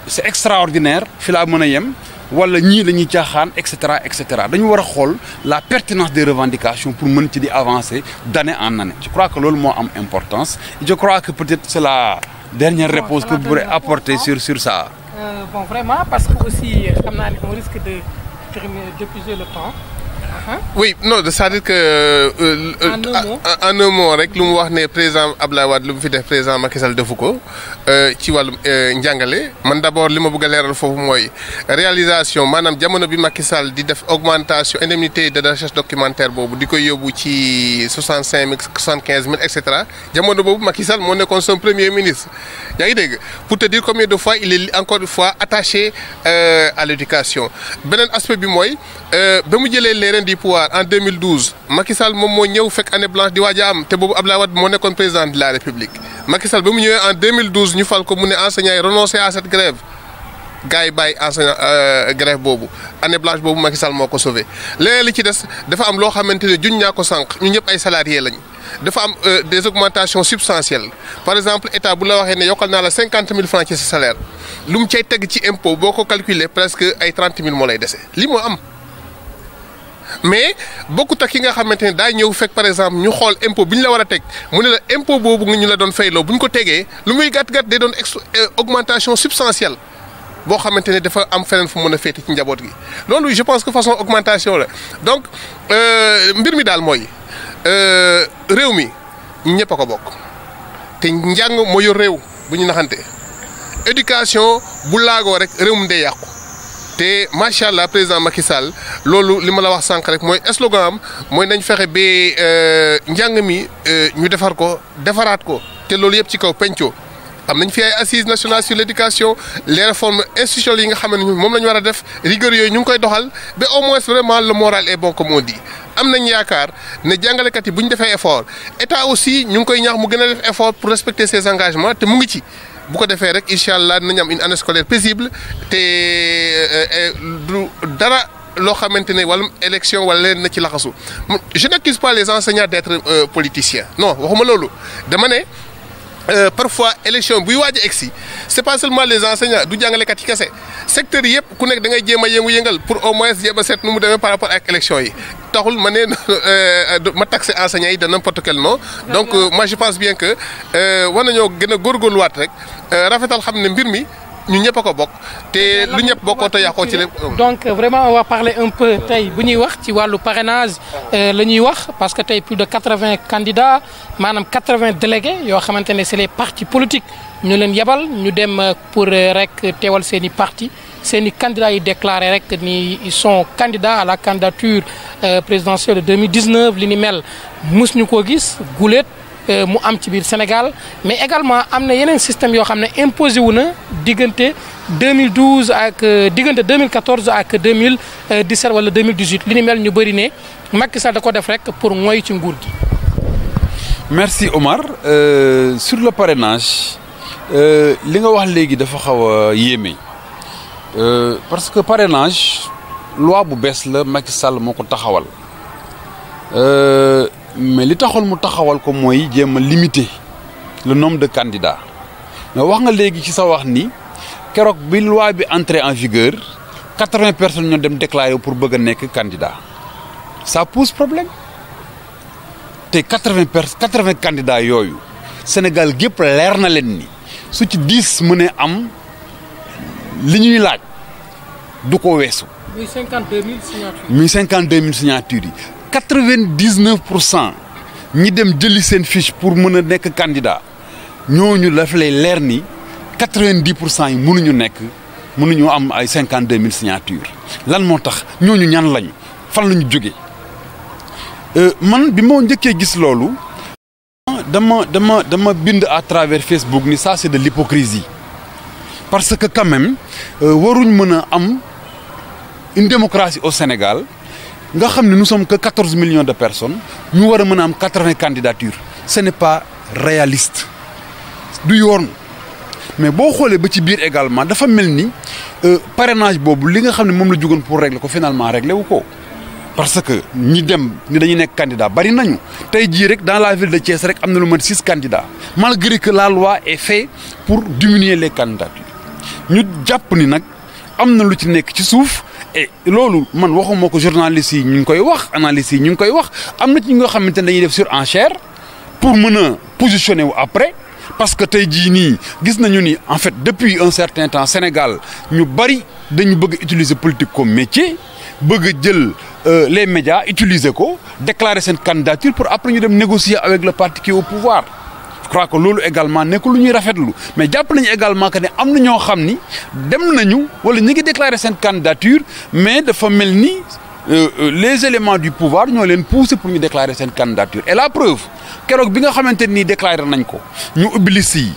Speaker 2: c'est extraordinaire fi laa mën a yem wala ñii dañuy caaxaan et cetera dañu war a xool la pertinence des revendications pour mën ci di avancer d'année en année je crois que loolu moo am importance je crois que peut-être c'est la dernière réponse que vous pourrez apporter sur ça.
Speaker 1: Bon vraiment parce que aussi xam naa ne on risque de terminer d'épuiser le temps.
Speaker 3: Oui non c'est-à-dire que en un mot rek lu mu wax ne président Abdoulaye Wade lu mu fi def président Macky Sall defu ko ci wàllum njàngale man d'abord li ma bëgg a leeral foofu mooy réalisation maanaam jamono bi Macky Sall di def augmentation indemnité de recherche documentaire boobu di koy yóbbu ci 65 000 75 000 et cetera jamono boobu Macky Sall moo nekkoon son premier ministre yaa ngi dégg pour te dire combien de fois il est encore une fois attaché à l'éducation beneen aspect bi mooy ba mu jëlee les rênes du pouvoir en 2012 Macky Sall moom moo ñëw fekk année blanche di waaj a am te boobu Abdoulaye Wade moo nekkoon président de la République Macky Sall ba mu ñëwee en 2012 ñu fal ko mu ne enseignants yi renoncer à cette grève gars yi bàyyi enseignant grève boobu année blanche boobu Macky Sall moo ko sauvé léeg li ci des dafa am loo xamante ne juñ ñaa ko sànq ñu ñëpp ay salariés lañ dafa am des augmentations substantielles par exemple état bu la waxee ne yokkal naa la 50 000 francs ci sa salaire lu mu cay teg ci impôt boo ko calculer presque ay 30 000 moo lay dese lii moo am. mais bokkut ak ki nga xamante ne daa ñëw fekk par exemple ñu xool impôt bi ñu la war a teg mu ne la impôt boobu ñu la doon fayloo bu ñu ko tegee lu muy gàtt-gàtt day doon augmentation substantielle boo xamante ne dafa am feneen fu mën a féete ci njaboot gi loolu je pense que façon augmentation la donc mbir mi daal mooy réew mi ñëpp a ko bokk te njàng moo yor réew bu ñu naxante éducation bu laagoo rek réew mi day yàqu. te macha allah président Macky Sall loolu li ma la wax sànq rek mooy slogan am mooy nañ fexe ba njàng mi ñu defar ko defaraat ko te loolu yëpp ci kaw penco am nañ fi ay assises nationales sur l' éducation les réformes institutionnelles yi nga xam ne moom la ñu war a def rigueur yooyu ñu ngi koy doxal ba au moins vraiment le moral est bon comme on dit am nañ yaakaar ne jàngalekat yi bu ñu defee effort état aussi ñu ngi koy ñaax mu gën a def effort pour respecter ses engagements te mu ngi ci. bu ko defee rek incha allah dinañ am une année scolaire paisible te du dara loo xamante ne wala élection wala leen na ci laxasu je n'accuse pas les enseignants d'être politiciens non waxuma loolu dama ne parfois élection buy waaj a egsi c'est pas seulement les enseignants du jàngalekat yi kese secteur yëpp ku nekk da ngay jéem a yëngu-yëngal pour au moins jéem a seet nu mu demee par rapport ak élection yi taxul ma ne ma taxé enseignants yi de n'importe quel nom donc moi je pense bien que war nañoo gën a góorgóorluwaat rek rafetal xam ne mbir mi ñu ñëpp a ko bokk te lu ñëpp bokkoo te yàqoo ci lépp.
Speaker 1: donc vraiment on va parler un peu tey bu ñuy wax ci wàllu parrainage la ñuy wax parce que tey plus de 80 candidats maanaam 80 délégués yoo xamante ne c'est les partis politiques ñu leen yebal ñu dem pour rek teewal seen i parti seen i candidats yi déclaré rek ni ils sont candidats à la candidature présidentielle de 2019 li ni mel mus ñu koo gis guléet mu am ci biir Sénégal mais également am na yeneen système yoo xam ne imposé wu na diggante 2012 ak diggante 2014 ak 2017 wala 2018 li ni mel ñu bëri ne Macky Sall da ko def rek pour mooy ci nguur gi.
Speaker 2: merci Omar sur le parrainage li nga wax léegi dafa xaw a yéeme parce que parrainage loi bu bees la Macky Sall moo ko taxawal. mais li taxoon mu taxawal ko mooy jéem a limiter le nombre de candidats mais wax nga léegi ci sa wax ni keroog bi loi bi entré en vigueur 80 personnes ñoo dem déclarer pour bëgg a nekk candidat ça pose problème te 80 candidats yooyu Sénégal gépp leer na leen ni su ci 10 mënee am li ñuy laaj du ko weesu.
Speaker 1: muy 52 000 signatures.
Speaker 2: muy 52 000 signatures yi. 99% ñi dem jëli seen fiche pour mën a nekk candidat ñooñu daf lay leer ni 90% yi mënuñu am ay 52 000 signatures lan moo tax ñooñu ñan lañu fan la ñu jógee man bi moo njëkkee gis loolu dama bind à travers Facebook ni ça c'est de l'hypocrisie parce que quand même waruñ mën a am une démocratie au Sénégal. nga xam ne nous sommes que 14 millions de personnes ñu war a mën a am 80 candidatures ce n'est pas réaliste du yoon mais boo xoolee ba ci biir également dafa mel ni parrainage boobu li nga xam ne moom la jugoon pour régler ko finalement régler wu ko parce que ñi dem ni dañuy nekk candidat bari nañu tey jii rek dans la ville de Thiès rek am na lu mat 6 candidats malgré que la loi est faite pour diminuer les candidatures ñu jàpp ni nag am na lu ci nekk ci suuf. et loolu man waxuma ko journalistes yi ñu ngi koy wax analystes yi ñu ngi koy wax am na ci ñi nga xamante ne dañuy def surenchère pour mën a positionner wu après parce que tey jii nii gis nañu ni en fait depuis un certain temps Sénégal ñu bari dañu bëgg utiliser politique comme métier bëgg a jël les médias utiliser ko déclarer seen candidature pour après ñu dem négocier avec le parti qui est au pouvoir. Je crois que loolu également nekkul lu ñuy rafetlu mais jàpp nañu également que ne am na ñoo xam ni dem nañu wala ñu ngi déclarer seen candidature mais dafa mel ni les éléments du pouvoir ñoo leen pousser pour ñu déclarer seen candidature et la preuve keroog bi nga xamante ni déclarer nañ ko ñu ubbi liste yi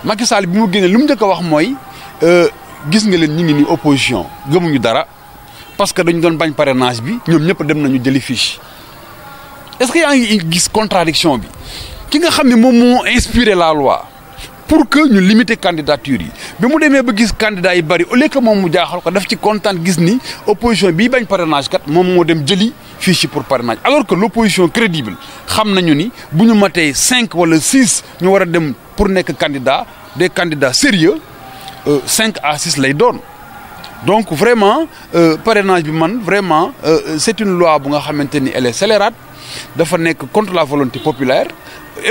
Speaker 2: Macky Sall bi mu génnee lu mu njëkk a wax mooy gis nga leen ñu ngi ni opposition gëmuñu dara parce que dañu doon bañ parrainage bi ñoom ñëpp dem nañu jëli fiche est-ce que yaa ngi gis contradiction bi. ki nga xam ne moom moo inspiré la loi pour que ñu limiter candidature yi bi mu demee ba gis candidat yi bari au lieu que moom mu jaaxal ko daf ci kontaan gis ni opposition bii bañ parrainage kat moom moo dem jëli fiche pour parrainage alors que l'opposition crédible xam nañu ni bu ñu matee 5 wala 6 ñu war a dem pour nekk candidat des candidats sérieux 5 à 6 lay doon. Donc vraiment parrainage bi man vraiment c'est une loi bu nga xamante ni elle est scélérate dafa nekk contre la volonté populaire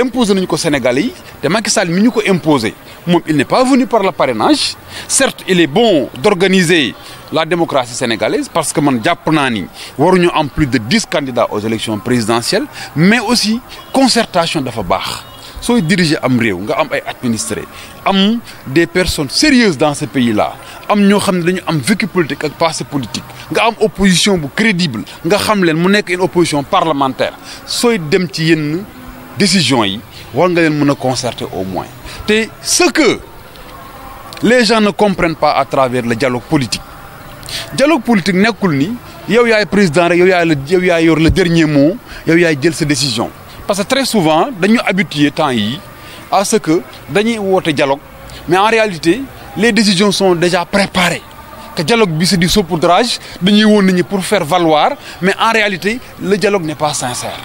Speaker 2: imposé nañu ko Sénégalais yi te Macky Sall mi ñu ko imposé moom il n'est pas venu par le parrainage certes il est bon d'organiser la démocratie sénégalaise parce que man jàpp naa ni waruñu am plus de 10 candidats aux élections présidentielles mais aussi concertation dafa baax sooy diriger am réew nga am ay administrés am des personnes sérieuses dans ce pays-là am ñoo xam ne dañu am vécu politique ak passé politique nga am opposition bu crédible nga xam leen mu nekk une opposition parlementaire sooy dem ci yenn décisions yi war nga leen mën a concerter au moins te ce que les gens ne comprennent pas à travers le dialogue politique nekkul ni yow yaay président rek yow yaay yor le dernier mot yow yaay jël sa décision parce que très souvent dañu habitué temps yi à ce que dañuy woote dialogue mais en réalité les décisions sont déjà préparées que dialogue bi c'est du saupoudrage dañuy woon nit ñi pour faire valoir mais en réalité le dialogue n'est pas sincère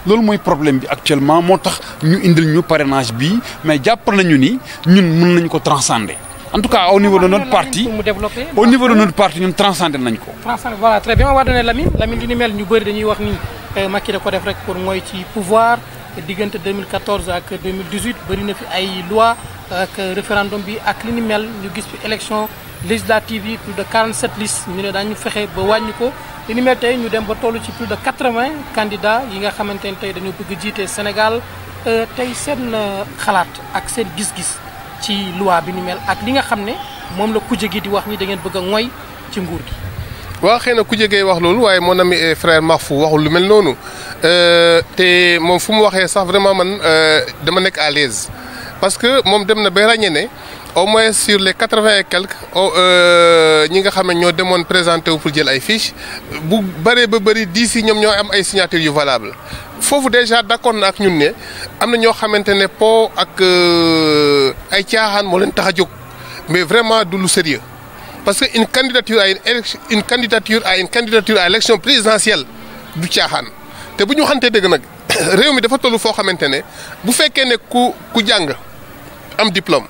Speaker 2: loolu mooy problème bi actuellement moo tax ñu indil ñu parrainage bi mais jàpp nañu ni ñun mën nañu ko transcender en tout cas au niveau de notre parti ñun transcender nañ ko.
Speaker 1: transcender voilà très bien on va donner Lamine li ni mel ñu bëri dañuy wax ni Macky da ko def rek pour mooy ci pouvoir diggante 2014 ak 2018 bëri na fi ay loi ak référendum bi ak li ni mel ñu gis fi élection législative yi plus de 47 listes ñu ne daañu fexe ba wàññi ko li ni mel tey ñu dem ba toll ci plus de 80 candidats yi nga xamante ne tey dañoo bëgg jiite Sénégal tey seen xalaat ak seen gis-gis ci loi bi ni mel ak li nga xam ne moom la kujje gi di wax ni da ngeen bëgg a ngoy ci nguur gi.
Speaker 3: waaw xëy na kujje gi wax loolu waaye mon ami et frère Mahfou waxul lu mel noonu te moom fu mu waxee sax vraiment man dama nekk à l'aise parce que moom dem na ba ràññee ne au moins sur les 80 et quelques ñi nga xam ne ñoo demoon présenté wu pour jël ay fiches bu bëree ba bëri 10 yi ñoom ñoo am ay signatures yu valable foofu déjà d'accord na ak ñun ne am na ñoo xamante ne po ak ay caaxaan moo leen tax a jóg mais vraiment du lu sérieux parce que une candidature à une candidature à élection présidentielle du caaxaan te bu ñu waxantee dëgg nag réew mi dafa tollu foo xamante ne bu fekkee ne ku jàng am diplôme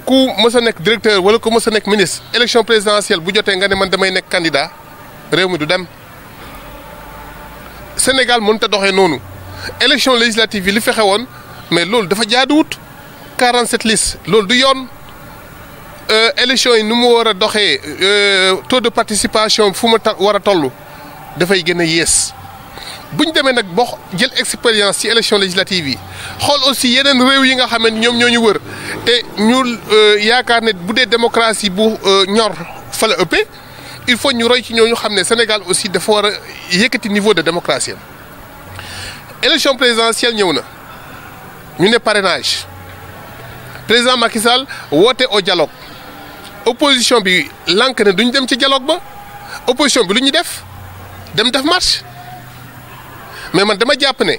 Speaker 3: ku mës a nekk directeur wala ku mës a nekk ministre élection présidentielle bu jotee nga ne man damay nekk candidat réew mi du dem Sénégal mënut a doxee noonu élection législative yi li fexe woon mais loolu dafa jaaduwut 47 listes loolu du yoon élection yi nu mu war a doxee taux de participation fu mu war a toll dafay gën a yées bu ñu demee nag boo jël expérience ci élection législative yi xool aussi yeneen réew yi nga xam ne ñoom ñoo ñu wër te ñu yaakaar ne bu dee démocratie bu ñor fa la ëppee il faut ñu roy ci ñooñu xam ne Sénégal aussi dafa war a yëkkati niveau de démocratie élection présidentielle ñëw na ñu ne parrainage président Macky Sall woote au dialogue opposition bi lànk ne duñ dem ci dialogue ba opposition bi lu ñuy def marche mais man dama jàpp ne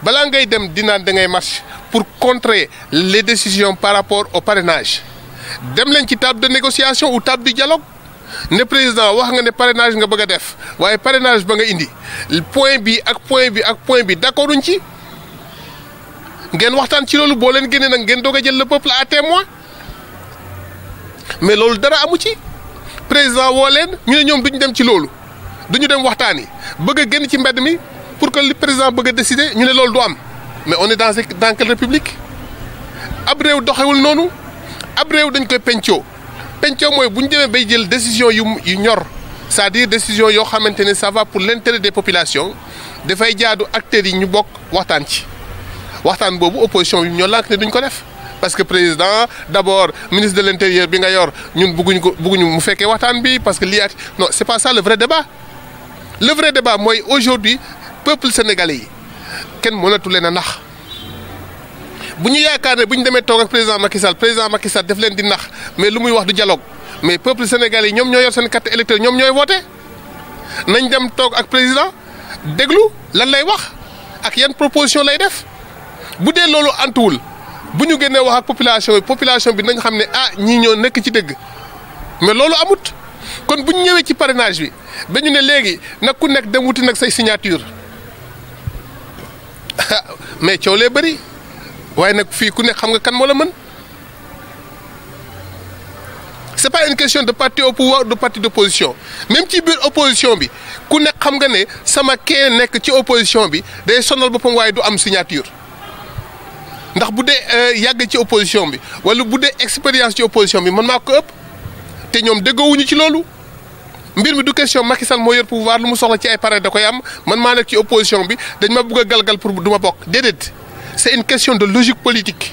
Speaker 3: balaa ngay dem di naan da ngay marche pour contrer les décisions par rapport au parrainage dem leen ci table de négociation ou table du dialogue ne président wax nga ne parrainage nga bëgg a def waaye parrainage ba nga indi point bi ak point bi ak point bi d'accorduñ ci ngeen waxtaan ci loolu boo leen génnee nag ngeen doog a jël le peuple à témoin mais loolu dara amu ci président woo leen ñu ne ñoom duñu dem ci loolu duñu dem waxtaani bëgg a génn ci mbedd mi pour que le président bëgg a décider ñu ne loolu du am mais on est dans quelle république ab réew doxewul noonu ab réew dañ koy pencoo mooy bu ñu demee bay jël décision yu ñor c'est-à-dire décision yoo xamante ne ça va pour l'intérêt des populations dafay jaadu acteurs yi ñu bokk waxtaan ci waxtaan boobu opposition bi ñoo lànk ne duñ ko def parce que président d'abord ministre de l'intérieur bi nga yor ñun bëgguñu mu fekkee waxtaan bi parce que lii ak non c'est pas ça le vrai débat mooy aujourd'hui peuple sénégalais yi kenn mënatu leen a nax bu ñu yaakaar ne bu ñu demee toog ak président Macky Sall def leen di nax mais lu muy wax du dialogue mais peuple sénégalais yi ñoom ñoo yor seen carte électeur ñoom ñooy woote nañ dem toog ak président déglu lan lay wax ak yan proposition lay def bu dee loolu antuwul bu ñu génnee wax ak population bi nañ xam ne ah ñii ñoo nekk ci dëgg mais loolu amut kon bu ñu ñëwee ci parrainage bi ba ñu ne léegi nag ku nekk dem wuti nag say signature mais coow lee bëri waaye nag fii ku nekk xam nga kan moo la mën c'est pas une question de parti au pouvoir ou de parti d'opposition même ci biir opposition bi ku nekk xam nga ne sama kee nekk ci opposition bi day sonal boppam waaye du am signature ndax bu dee yàgg ci opposition bi wala bu dee expérience ci opposition bi man maa ko ëpp te ñoom déggoowuñu ci loolu mbir mi du question Macky Sall moo yor pouvoir lu mu soxla ci ay parrain da koy am man maa nekk ci opposition bi dañ ma bëgg a galgal pour du ma bokk déedéet c'est une question de logique politique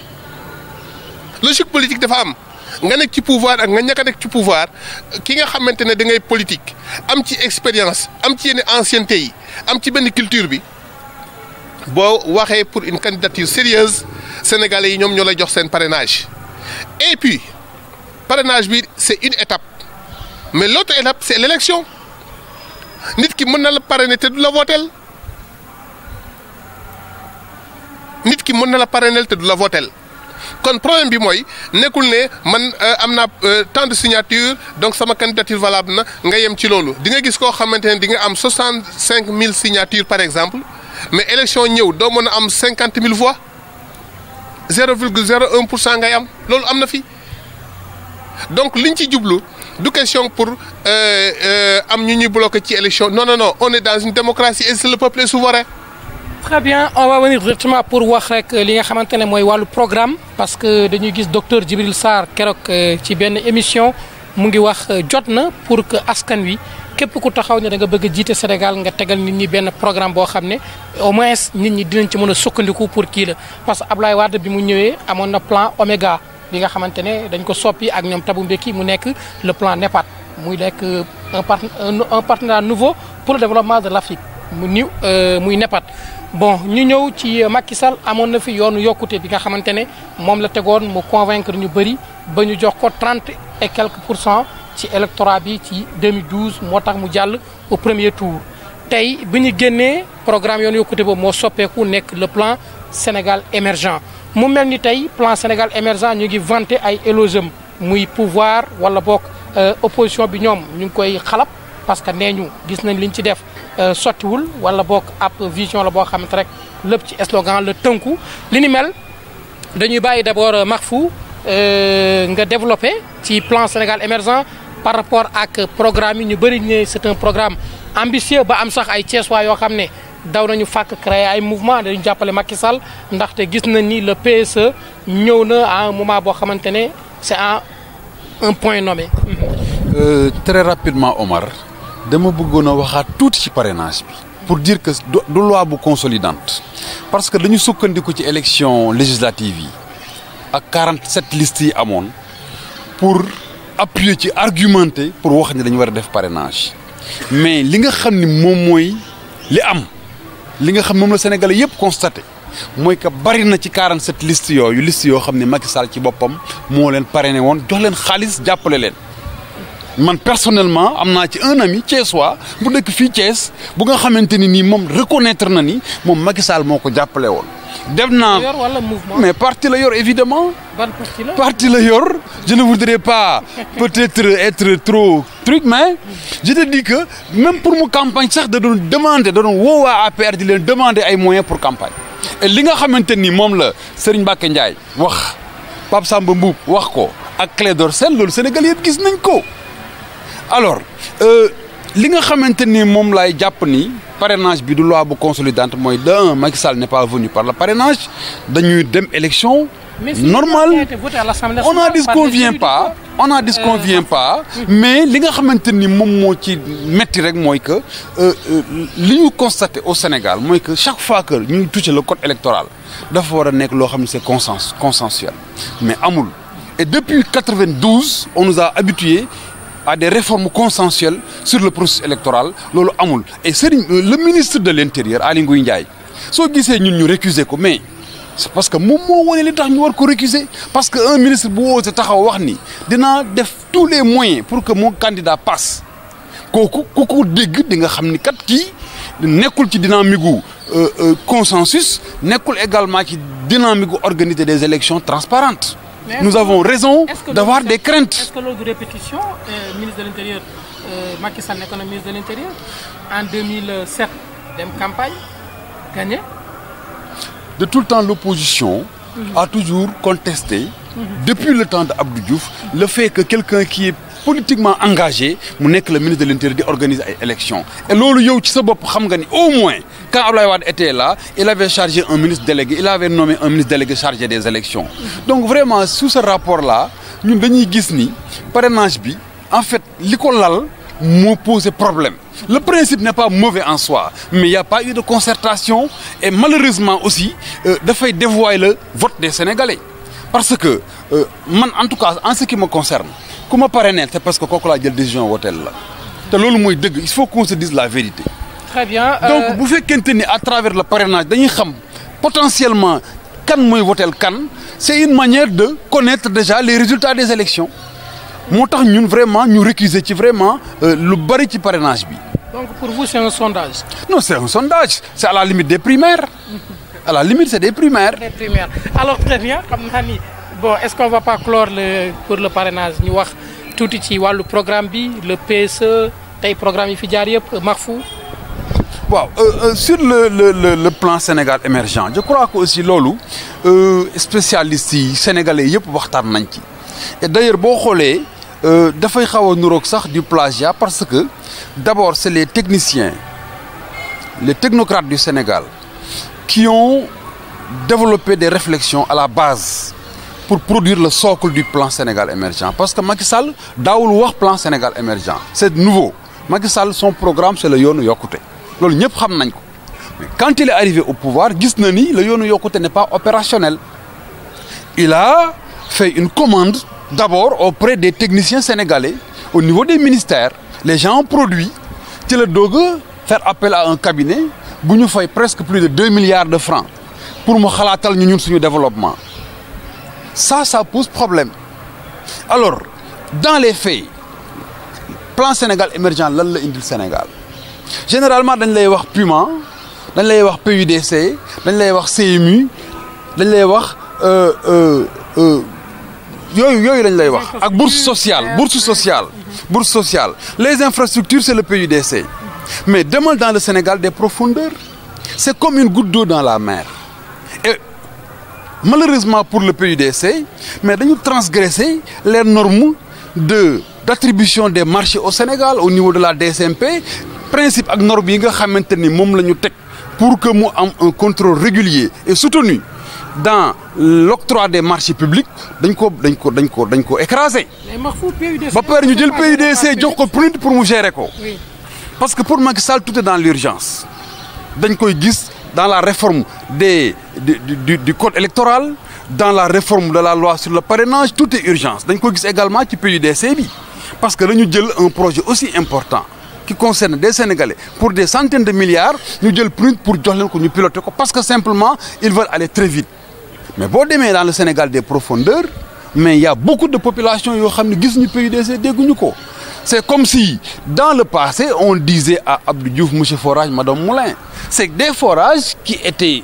Speaker 3: dafa am nga nekk ci pouvoir ak nga ñàkk a nekk ci pouvoir ki nga xamante ne da ngay politique am ci expérience am ci yenn ancienneté yi am ci benn culture bi boo waxee pour une candidature sérieuse sénégalais yi ñoom ñoo lay jox seen parrainage et puis parrainage bi c'est une étape mais l'autre étape c'est l'élection nit ki mën na la parrainer te du la votel kon problème bi mooy nekkul ne man am naa tant de signature donc sama candidature valable na nga yem ci loolu di nga gis koo xamante ne di nga am 65 000 signatures par exemple mais élection ñëw doo mën a am 50 000 voix 0,01% ngay am loolu am na fi donc liñ ci jublu du question pour am ñu ñuy bloquer ci élection non on est dans une démocratie et c'est le peuple est souverain.
Speaker 1: Très bien, on va venir directement pour wax rek li nga xamante ne mooy wàllu programme parce que dañuy gis docteur Djibril Sarr keroog ci benn émission mu ngi wax jot na pour que askan wi képp ku taxaw ne da nga bëgg a jiite Sénégal nga tegal nit ñi benn programme boo xam ne au moins nit ñi dinañ ci mën a sukkandiku pour kii la parce que Abdoulaye Wade bi mu ñëwee amoon na plan Oméga bi nga xamante ne dañ ko soppi ak ñoom Thabo Mbeki mu nekk le plan NEPAD muy nekk un partenariat nouveau pour le développement de l'Afrique muy NEPAD. bon ñu ñëw ci Macky Sall amoon na fi yoonu yokkute bi nga xamante ne moom la tegoon mu convaincre ñu bëri ba ñu jox ko 30 et quelques % ci électorat bi ci 2012 moo tax mu jàll au premier tour tey bi ñu génnee programme yoonu yokkute boobu moo soppeeku nekk le plan Sénégal émergent mu mel ni tey plan Sénégal émergent ñu ngi vanté ay éloges muy pouvoir wala boog opposition bi ñoom ñu ngi koy xalab parce que nee ñu gis nañ liñ ci def sottiwul wala boog ab vision la boo xamante rek lépp ci slogan la tënku li ni mel dañuy bàyyi d'abord Mahfou nga développé ci plan Sénégal émergent par rapport ak programme yi ñu bëri ne c'est un programme ambitieux ba am sax ay Thiessois yoo xam ne daw nañu fàkk créer ay mouvement dañu jàppale Macky Sall ndaxte gis nañ ni le PSE ñëw na à un moment boo xamante ne c'est à un point nommé.
Speaker 2: Très rapidement Omar. dama bëggoon a waxaat tuuti ci parrainage bi pour dire que du loi bu consolidante parce que dañu sukkandiku ci élection législative yi ak 47 listes yi amoon pour appuyer ci argumenter pour wax ni dañu war a def parrainage mais li nga xam ni moom mooy li am li nga xam moom la Sénégalais yëpp constaté mooy que bari na ci 47 listes yoo xam ne Macky Sall ci boppam moo leen parrainé woon jox leen xaalis jàppale leen. man personnellement am naa ci un ami Thiessois bu dëkk fii Thiès bu nga xamante ni nii moom reconnaître na ni moom Macky Sall moo ko jàppale woon. dem naa mais parti la yor évidemment.
Speaker 1: ban
Speaker 2: parti la yor je ne voudrais pas peut-être être trop truc mais je te dis que même pour mu campagne sax da doon woo waa APR di leen demander ay moyens pour campagne. et li nga xamante ni moom la Serigne Mbacké Ndiaye wax Pape Samba Mboup wax ko ak Clédor Sène loolu Sénégal yëpp gis nañ ko. alors li nga xamante ni moom laay jàpp ni parrainage bi du loi bu consolidante mooy Macky Sall n'est pas venu par le parrainage dañuy dem élection normale on n'en disconvient pas mais li nga xamante ni moom moo ci metti rek mooy que li ñu constaté au Sénégal mooy que chaque fois que ñu touché le code électoral dafa war a nekk loo xam ne c'est consensuel mais amul et depuis 92 on nous a habitués à des réformes consensuelles sur le processus électoral loolu amul et le ministre de l'intérieur Aly Ngouille Ndiaye soo gisee ñun ñu récuser ko mais c'est parce que moom moo wane li tax ñu war ko récuser parce que un ministre bu woote taxaw wax ni dinaa def tous les moyens pour que mon candidat passe kooku ku ko dégg di nga xam ni kat kii nekkul ci dynamique consensus nekkul également ci dynamique organiser des élections transparentes. Nous avons raison d'avoir des craintes.
Speaker 1: Est-ce que lors de répétition, ministre de l'Intérieur, Macky Sall n'est qu'un ministre de l'Intérieur, en 2007, dem campagne, gagné?
Speaker 2: De tout le temps, l'opposition a toujours contesté, depuis le temps d'Abdou Diouf, le fait que quelqu'un qui est politiquement engagé, mu nekk le ministre de l'Intérieur organise ay élections. Et loolu yow ci sa bopp xam nga ni au moins quand Abdoulaye Wade était là, il avait chargé un ministre délégué, il avait nommé un ministre délégué chargé des élections. Donc vraiment sous ce rapport-là, ñun dañuy gis ni parrainage bi en fait li ko lal moo posé problème. Le principe n'est pas mauvais en soi, mais il n'y a pas eu de concertation et malheureusement aussi dafay dévoyer le vote des Sénégalais. Parce que man en tout cas en ce qui me concerne, ku ma parrainé c'est parce que kooku laa jël décision woteel la te loolu mooy dëgg il faut qu'on se dise la vérité.
Speaker 1: Très bien.
Speaker 2: Donc bu fekkente ni à travers le parrainage dañuy xam potentiellement kan mooy woteel kan c'est une manière de connaître déjà les résultats des élections moo tax ñun vraiment ñu récuser ci vraiment lu bari ci parrainage bi.
Speaker 1: Donc pour vous c'est un sondage?
Speaker 2: Non, c'est un sondage, c'est à la limite des primaires. À la limite c'est des primaires.
Speaker 1: Des primaires. Alors très bien xam naa ni bon est-ce qu'on va pas clore pour le parrainage ñu wax tuuti ci wàllu programme bi le PSE tey programme yi fi jaar yëpp Mahfou.
Speaker 2: waaw sur le plan Sénégal émergent je crois que aussi loolu spécialistes yi sénégalais yëpp waxtaan nañ ci et d'ailleurs boo xoolee dafay xaw a nuroog sax du plagiat parce que d'abord c'est les techniciens les technocrates du Sénégal qui ont développé des réflexions à la base pour produire le socle du plan Sénégal émergent parce que Macky Sall daawul wax plan Sénégal émergent c'est nouveau Macky Sall son programme c'est le yoonu yokkute loolu ñëpp xam nañ ko mais quand il est arrivé au pouvoir gis na ni le yoonu yokkute n'est pas opérationnel il a fait une commande d'abord auprès des techniciens sénégalais au niveau des ministères les gens ont produit ci la doog a faire appel à un cabinet bu ñu fay presque plus de 2 milliards de francs pour mu xalaatal ñu ñun suñu développement ça pose problème alors dans les faits plan Sénégal émergent lan la indil Sénégal généralement dañ lay wax PUMA dañ lay wax PUDC dañ lay wax CMU dañ lay wax yooyu lañ lay wax ak bourse sociale les infrastructures c'est le PUDC mais demal dans le Sénégal des profondeurs c'est comme une goutte d'eau dans la mer et malheureusement pour le PUDC mais dañu transgresser les normes d'attribution des marchés au Sénégal au niveau de la DCMP principe ak norme yi nga xamante ni moom la ñu teg pour que mu am un contrôle régulier et soutenu dans l'octroi des marchés publics dañ ko écraser. ba pare ñu jël PUDC jox ko pour mu gérer ko. parce que pour Macky Sall tout est dans l'urgence dañ koy gis dans la réforme du code électoral dans la réforme de la loi sur le parrainage tout est urgence dañ ko gis également ci PUDC bi parce que dañu jël un projet aussi important qui concerne des Sénégalais pour des centaines de milliards ñu jël prune pour jox leen ko ñu piloter ko parce que simplement ils veulent aller très vite mais boo demee dans le Sénégal des profondeurs mais il y a beaucoup de populations yoo xam ne gis ñu PUDC dégguñu ko c'est comme si dans le passé on disait à Abdou Diouf monsieur forage madame Moulin c'est des forages qui étaient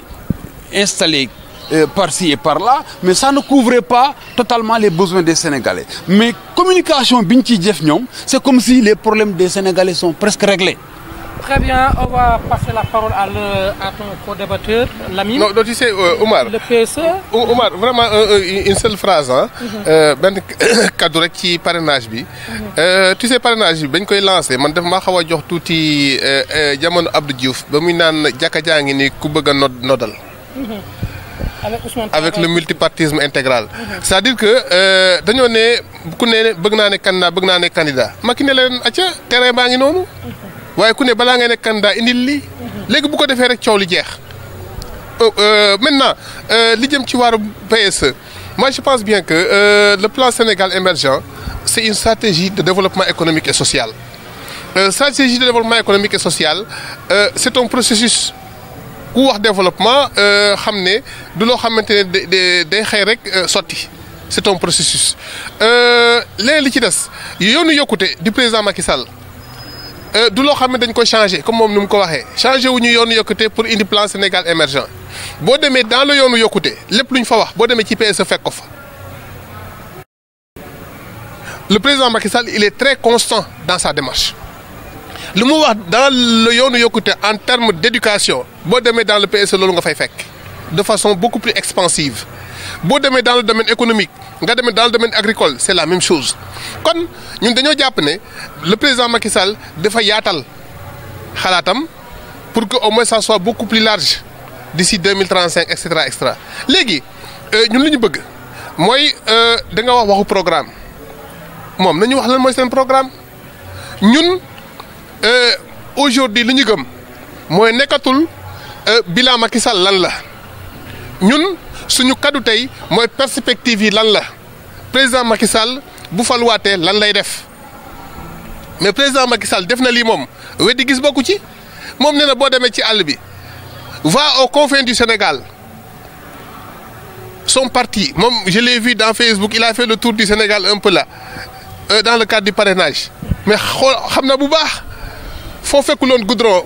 Speaker 2: installés par-ci et par-là mais ça ne couvrait pas totalement les besoins des Sénégalais mais communication bi ñu ciy def ñoom c'est comme si les problèmes des Sénégalais sont presque réglés.
Speaker 1: Très bien, on va passer la parole à ton co-débatteur, Lamine.
Speaker 3: Non, tu sais, Omar.
Speaker 1: Le PSE.
Speaker 3: Omar, vraiment une seule phrase. Ben cadre rek ci parrainage bi. Tu sais parrainage bi bañ koy lancer man def ma xaw a jox tuuti jamono Abdou Diouf ba muy naan jàkka jaa ngi ni ku bëgg a nodal. Avec le multipartisme intégral. C'est-à-dire que dañoo ne ku ne bëgg naa ne candidat Macky ne leen acca terrain baa ngi noonu. waaye ku ne balaa ngay nekk candidat indil lii léegi bu ko defee rek coow li jeex maintenant li jëm ci wàllu PSE moi je pense bien que le plan Sénégal émergent c'est une stratégie de développement économique et social stratégie de développement économique et social c'est un processus ku wax développement xam ne du loo xamante ne day xëy rek sotti c'est un processus léegi li ci des yoonu yokkute du président Macky Sall du loo xam ne dañ ko changé comme moom ni mu ko waxee changé wu ñu yoonu yokkute pour indi plan Sénégal émergent boo demee dans le yoonu yokkute lépp lu ñu fa wax boo demee ci PSE fekk ko fa. Le président Macky Sall il est très constant dans sa démarche lu mu wax dans le yoonu yokkute en termes d'éducation boo demee dans le PSE loolu nga fay fekk de façon beaucoup plus expansive boo demee dans le domaine économique nga demee dans le domaine agricole c'est la même chose kon ñun dañoo jàpp ne le président Macky Sall dafa yaatal xalaatam pour que au moins ça soit beaucoup plus large d'ici 2035 et cetera et cetera léegi ñun li ñu bëgg mooy da nga wax waxu programme moom nañu wax lan mooy seen programme ñun aujourd'hui li ñu gëm mooy nekkatul bilan Macky Sall lan la ñun suñu kaddu tey mooy perspective yi lan la président Macky Sall bu faluwaatee lan lay def mais président Macky Sall def na lii moom weddi gis bokku ci moom nee na boo demee ci àll bi va aux confins du Sénégal son parti moom je l'ai vu dans Facebook il a fait le tour du Sénégal un peu là dans le cadre du parrainage mais xool xam na bu baax foo fekkuloon goudron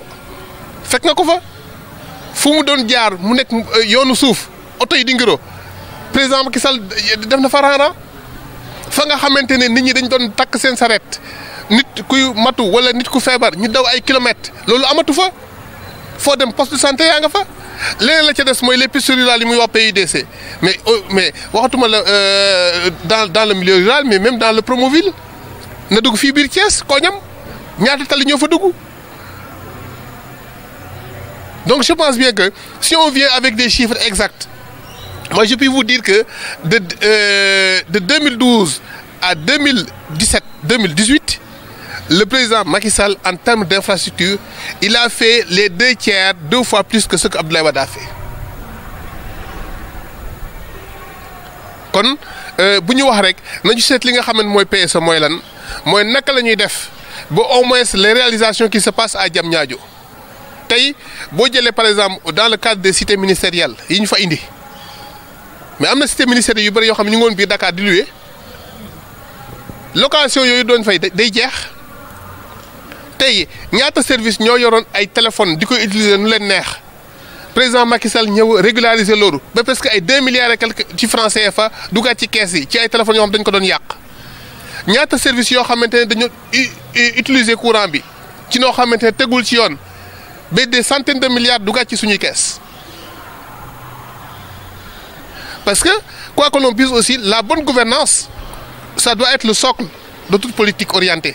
Speaker 3: fekk nga ko fa fu mu doon jaar mu nekk yoonu suuf oto yi di ngiro président Macky Sall def na fa raara fa nga xamante ne nit ñi dañ doon takk seen saret nit kuy matu wala nit ku feebar ñu daw ay kilomètres loolu amatu fa foo dem poste de santé yaa nga fa leneen la ca des mooy les pistes rurales yi muy wax PUDC mais waxatuma la dans le milieu rural mais même dans le Promoville na dugg fii biir Thiès Koñam ñaata tali ñoo fa dugg donc je pense bien que si on vient avec des chiffres exacts moi je peux vous dire que de 2012 à 2017 le président Macky Sall en termes d'infrastructure il a fait les 2/3 2 fois plus que ce que Abdoulaye Wade a fait kon bu ñu wax rek nañu seet li nga xam ne mooy PSE mooy lan mooy naka la ñuy def ba au moins les réalisations qui se passent à Diamniadio tey boo jëlee par exemple dans le cadre des cités ministérielles yi ñu fa indi mais am na cité ministérielle yu bëri yoo xam ne ñu ngi woon biir Dakar di louer location yooyu doon fay day jeex tey ñaata service ñoo yoroon ay téléphone di ko utiliser nu leen neex président Macky Sall ñëw régulariser loolu ba presque ay 2 milliards et quelques ci francs CFA dugaat ci kees yi ci ay téléphones yoo xam dañ ko doon yàq ñaata service yoo xamante ne dañoo utiliser courant bi ci noo xamante ne tegul ci yoon ba des centaines de milliards dugaat ci suñuy kees parce que quoi que l'on puisse aussi la bonne gouvernance ça doit être le socle de toute politique orientée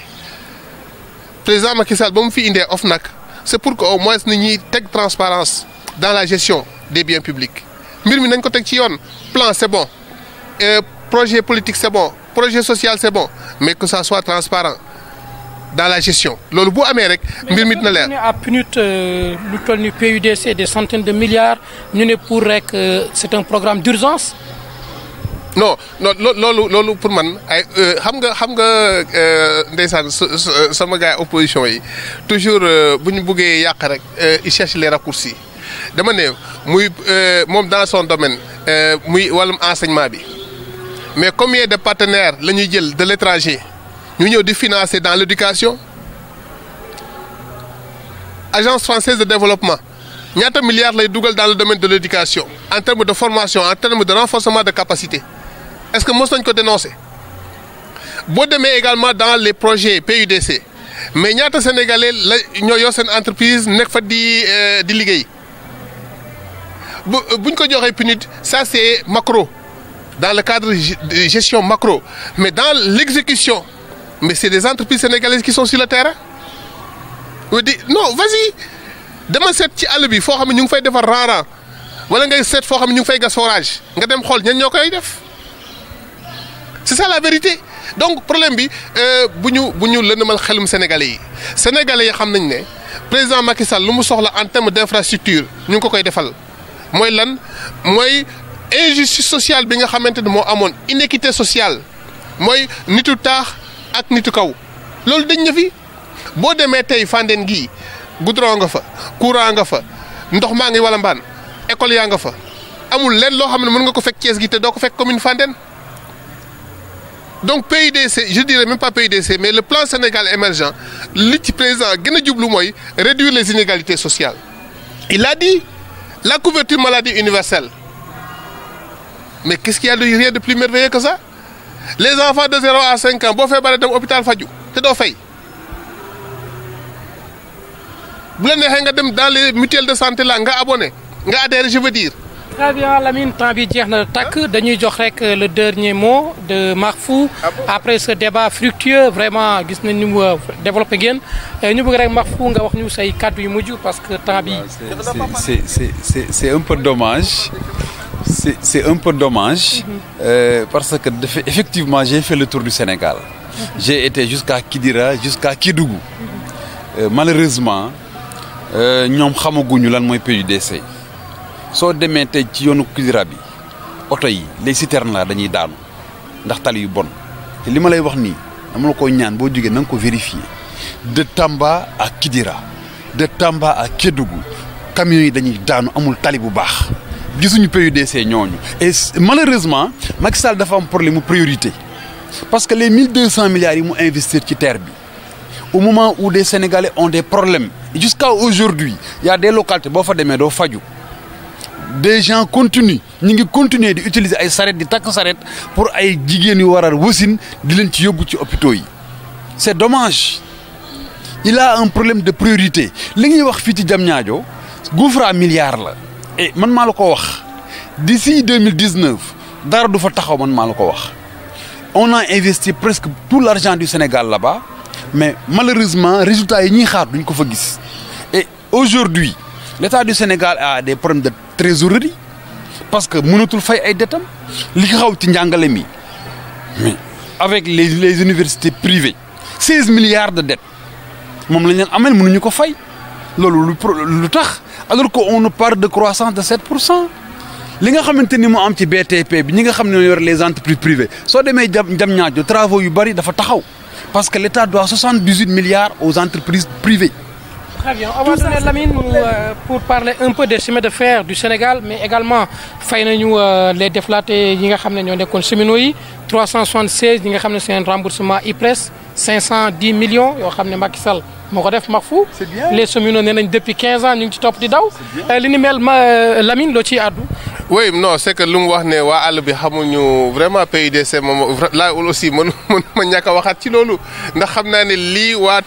Speaker 3: président Macky Sall ba mu fi indee OFNAC c'est pour que au moins nit ñi teg transparence dans la gestion des biens publics mbir mi nañ ko teg ci yoon plan c'est bon projet politique c'est bon projet social c'est bon mais que ça soit transparent dans la gestion loolu bu amee rek mbir mi dina leer.
Speaker 1: ñu ne à punit lu toll ni PUDC des centaines de milliards ñu ne pour rek c'est un programme d'urgence.
Speaker 3: non loolu pour man ay xam nga ndeysaan sama gars opposition yi toujours bu ñu buggee yàq rek ils cherchent les raccourcis dama ne muy moom dans son domaine muy wàllum enseignement bi mais combien de partenaires la ñuy jël de l'étranger ñu ñëw di financer dans l'éducation agence française de développement ñaata milliards lay dugal dans le domaine de l'éducation en termes de formation en termes de renforcement de capacité est-ce que mos nañ ko dénoncer boo demee également dans les projets PUDC mais ñaata sénégalais la ñoo yor seen entreprise nekk fa di liggéey buñ ko joxee PNUD ça c'est macro dans le cadre de gestion macro mais dans l'exécution mais c'est des entreprises sénégalaises qui sont sur le terrain non vas-y dama seet ci àll bi foo xam ne ñu ngi fay defar rang wala ngay seet foo xam ne ñu ngi fay gas forage nga dem xool ñan ñoo koy def c'est ça la vérité donc problème bi bu ñu lëndëmal xelum sénégalais yi xam nañ ne président Macky Sall lu mu soxla en termes d'infrastructure ñu ngi ko koy defal mooy lan mooy injustice sociale bi nga xamante ne moo amoon inéquité sociale mooy nitu taax ak nitu kaw loolu dañ na fi boo demee tey Fandène gii goudron nga fa courant nga fa ndox maa ngi wala mbaan école yaa nga fa amul leen loo xam ne mën nga ko fekk Thiès gi te doo ko fekk commune Fandène donc PUDC je dirais même pas PUDC mais le plan Sénégal émergent li ci président gën a jublu mooy réduire les inégalités sociales. Il a dit la couverture maladie universelle mais qu'est-ce qu'il y a de rien de plus merveilleux que ça? Les enfants de 0 à 5 ans boo feebaree dem hôpital faju te doo fay. bu la neexee nga dem dans les mutuelles de santé là nga abonné nga adhéré je veux dire.
Speaker 1: Très bien Lamine temps bi jeex na takk dañuy jox rek le dernier mot de Mahfou après ce débat fructueux vraiment gis nañ ni mu développé ngeen ñu bëgg rek Mahfou nga wax ñu say kàddu yu mujj parce que temps bi.
Speaker 2: c'est un peu dommage. C'est un peu dommage parce que effectivement j'ai fait le tour du Sénégal. J'ai été jusqu'à Kidira jusqu'à Kédougou. Malheureusement ñoom xamaguñu lan mooy PUDC. soo demee tey ci yoonu Kidira bi oto yi les citernes là dañuy daanu ndax tali yu bon te li ma lay wax nii dama la koy ñaan boo jógee na nga ko vérifier de Tamba à Kidira de Tamba à Kédougou camions yi dañuy daanu amul tali bu baax gisuñu PUDC ñooñu et malheureusement Macky Sall dafa am problème mu priorité parce que les 1200 milliards yi mu investir ci terre bi au moment où des Sénégalais ont des problèmes jusqu'à aujourd'hui il y a des localités boo fa demee doo faju des gens continuent ñu ngi continuer di utiliser ay saret di takk saret pour ay jigéen yu war a wasin di leen ci yóbbu ci hôpitaux yi c'est dommage il a un problème de priorité li ñuy wax fii ci Diamniadio gouffre à milliards la et man maa la ko wax d'ici 2019 dara du fa taxaw man maa la ko wax on a investi presque tout l'argent du Sénégal là-bas mais malheureusement résultats yi ñuy xaar duñ ko fa gis et aujourd'hui l'État du Sénégal a des problèmes de trésorerie parce que mënatul fay ay detam li xaw ci njàngale mi mais avec les universités privées 16 milliards de dettes moom la ñu amel mënuñu ko fay loolu lu tax alors que on nous parle de croissance de 7%. li nga xamante ni mu am ci BTP bi ñi nga xam ne ñoo yor les entreprises privées soo demee Diamniadio travaux yu bari dafa taxaw parce que l'État doit 78 milliards aux entreprises privées.
Speaker 1: Très bien. On va donner Lamine pour parler un peu des chemins de fer du Sénégal mais également fay nañu les déflatés yi nga xam ne ñoo nekkoon cheminots yi 376 yi nga xam ne c'est un remboursement IPRES 510 millions yoo xam ne Macky Sall moo ko def Mahfou.
Speaker 2: C'est bien.
Speaker 1: Les cheminots nee nañ depuis 15 ans ñu ngi ci topp di daw. li ni mel Lamine loo ciy àddu.
Speaker 3: Oui non c'est que lu mu wax ne waa àll bi xamuñu vraiment PUDC moom là aussi mën ma ñàkk a waxaat ci loolu ndax xam naa ne lii waa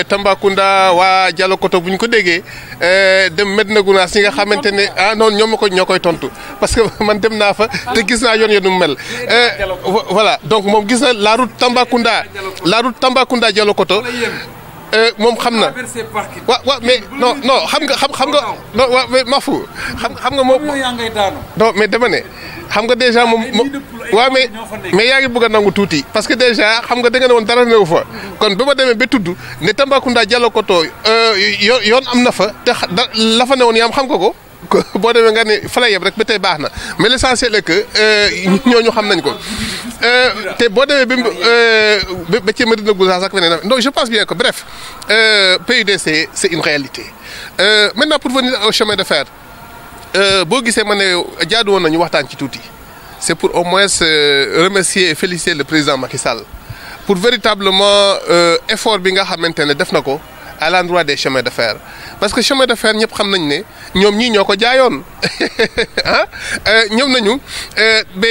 Speaker 3: Tambacounda waa Dialokoto bu ñu ko déggee dem Medina Gounass ñi nga xamante ne non ñoo koy tontu parce que man dem naa fa te gis naa yoon nu mu mel. Voilà donc moom gis na la route Tambacounda Dialokoto. moom xam na waaw mais non xam nga non waaw mais Mahfou xam nga moom non mais dama ne xam nga déjà moom waaw mais yaa ngi bëgg a nangu tuuti parce que déjà xam nga da nga ne woon dara néew fa kon ba ma demee ba tudd ne Tambacounda Dialokoto yoon am na fa te la fa ne woon yaam xam nga ko boo demee nga ne fa la yeb rek ba tey baax na mais l'essentiel est que ñooñu xam nañ ko te boo demee ba ci Medina Gounass ak feneen donc je pense bien que bref PUDC c'est une réalité maintenant pour venir au chemin de fer boo gisee ma ne jaadu woon nañu waxtaan ci tuuti c'est pour au moins remercier et féliciter le président Macky Sall pour véritablement effort bi nga xamante ne def na ko à l'endroit des chemins de fer parce que chemin de fer ñëpp xam nañ ne ñoom ñii ñoo ko jaayoon ñëw nañu ba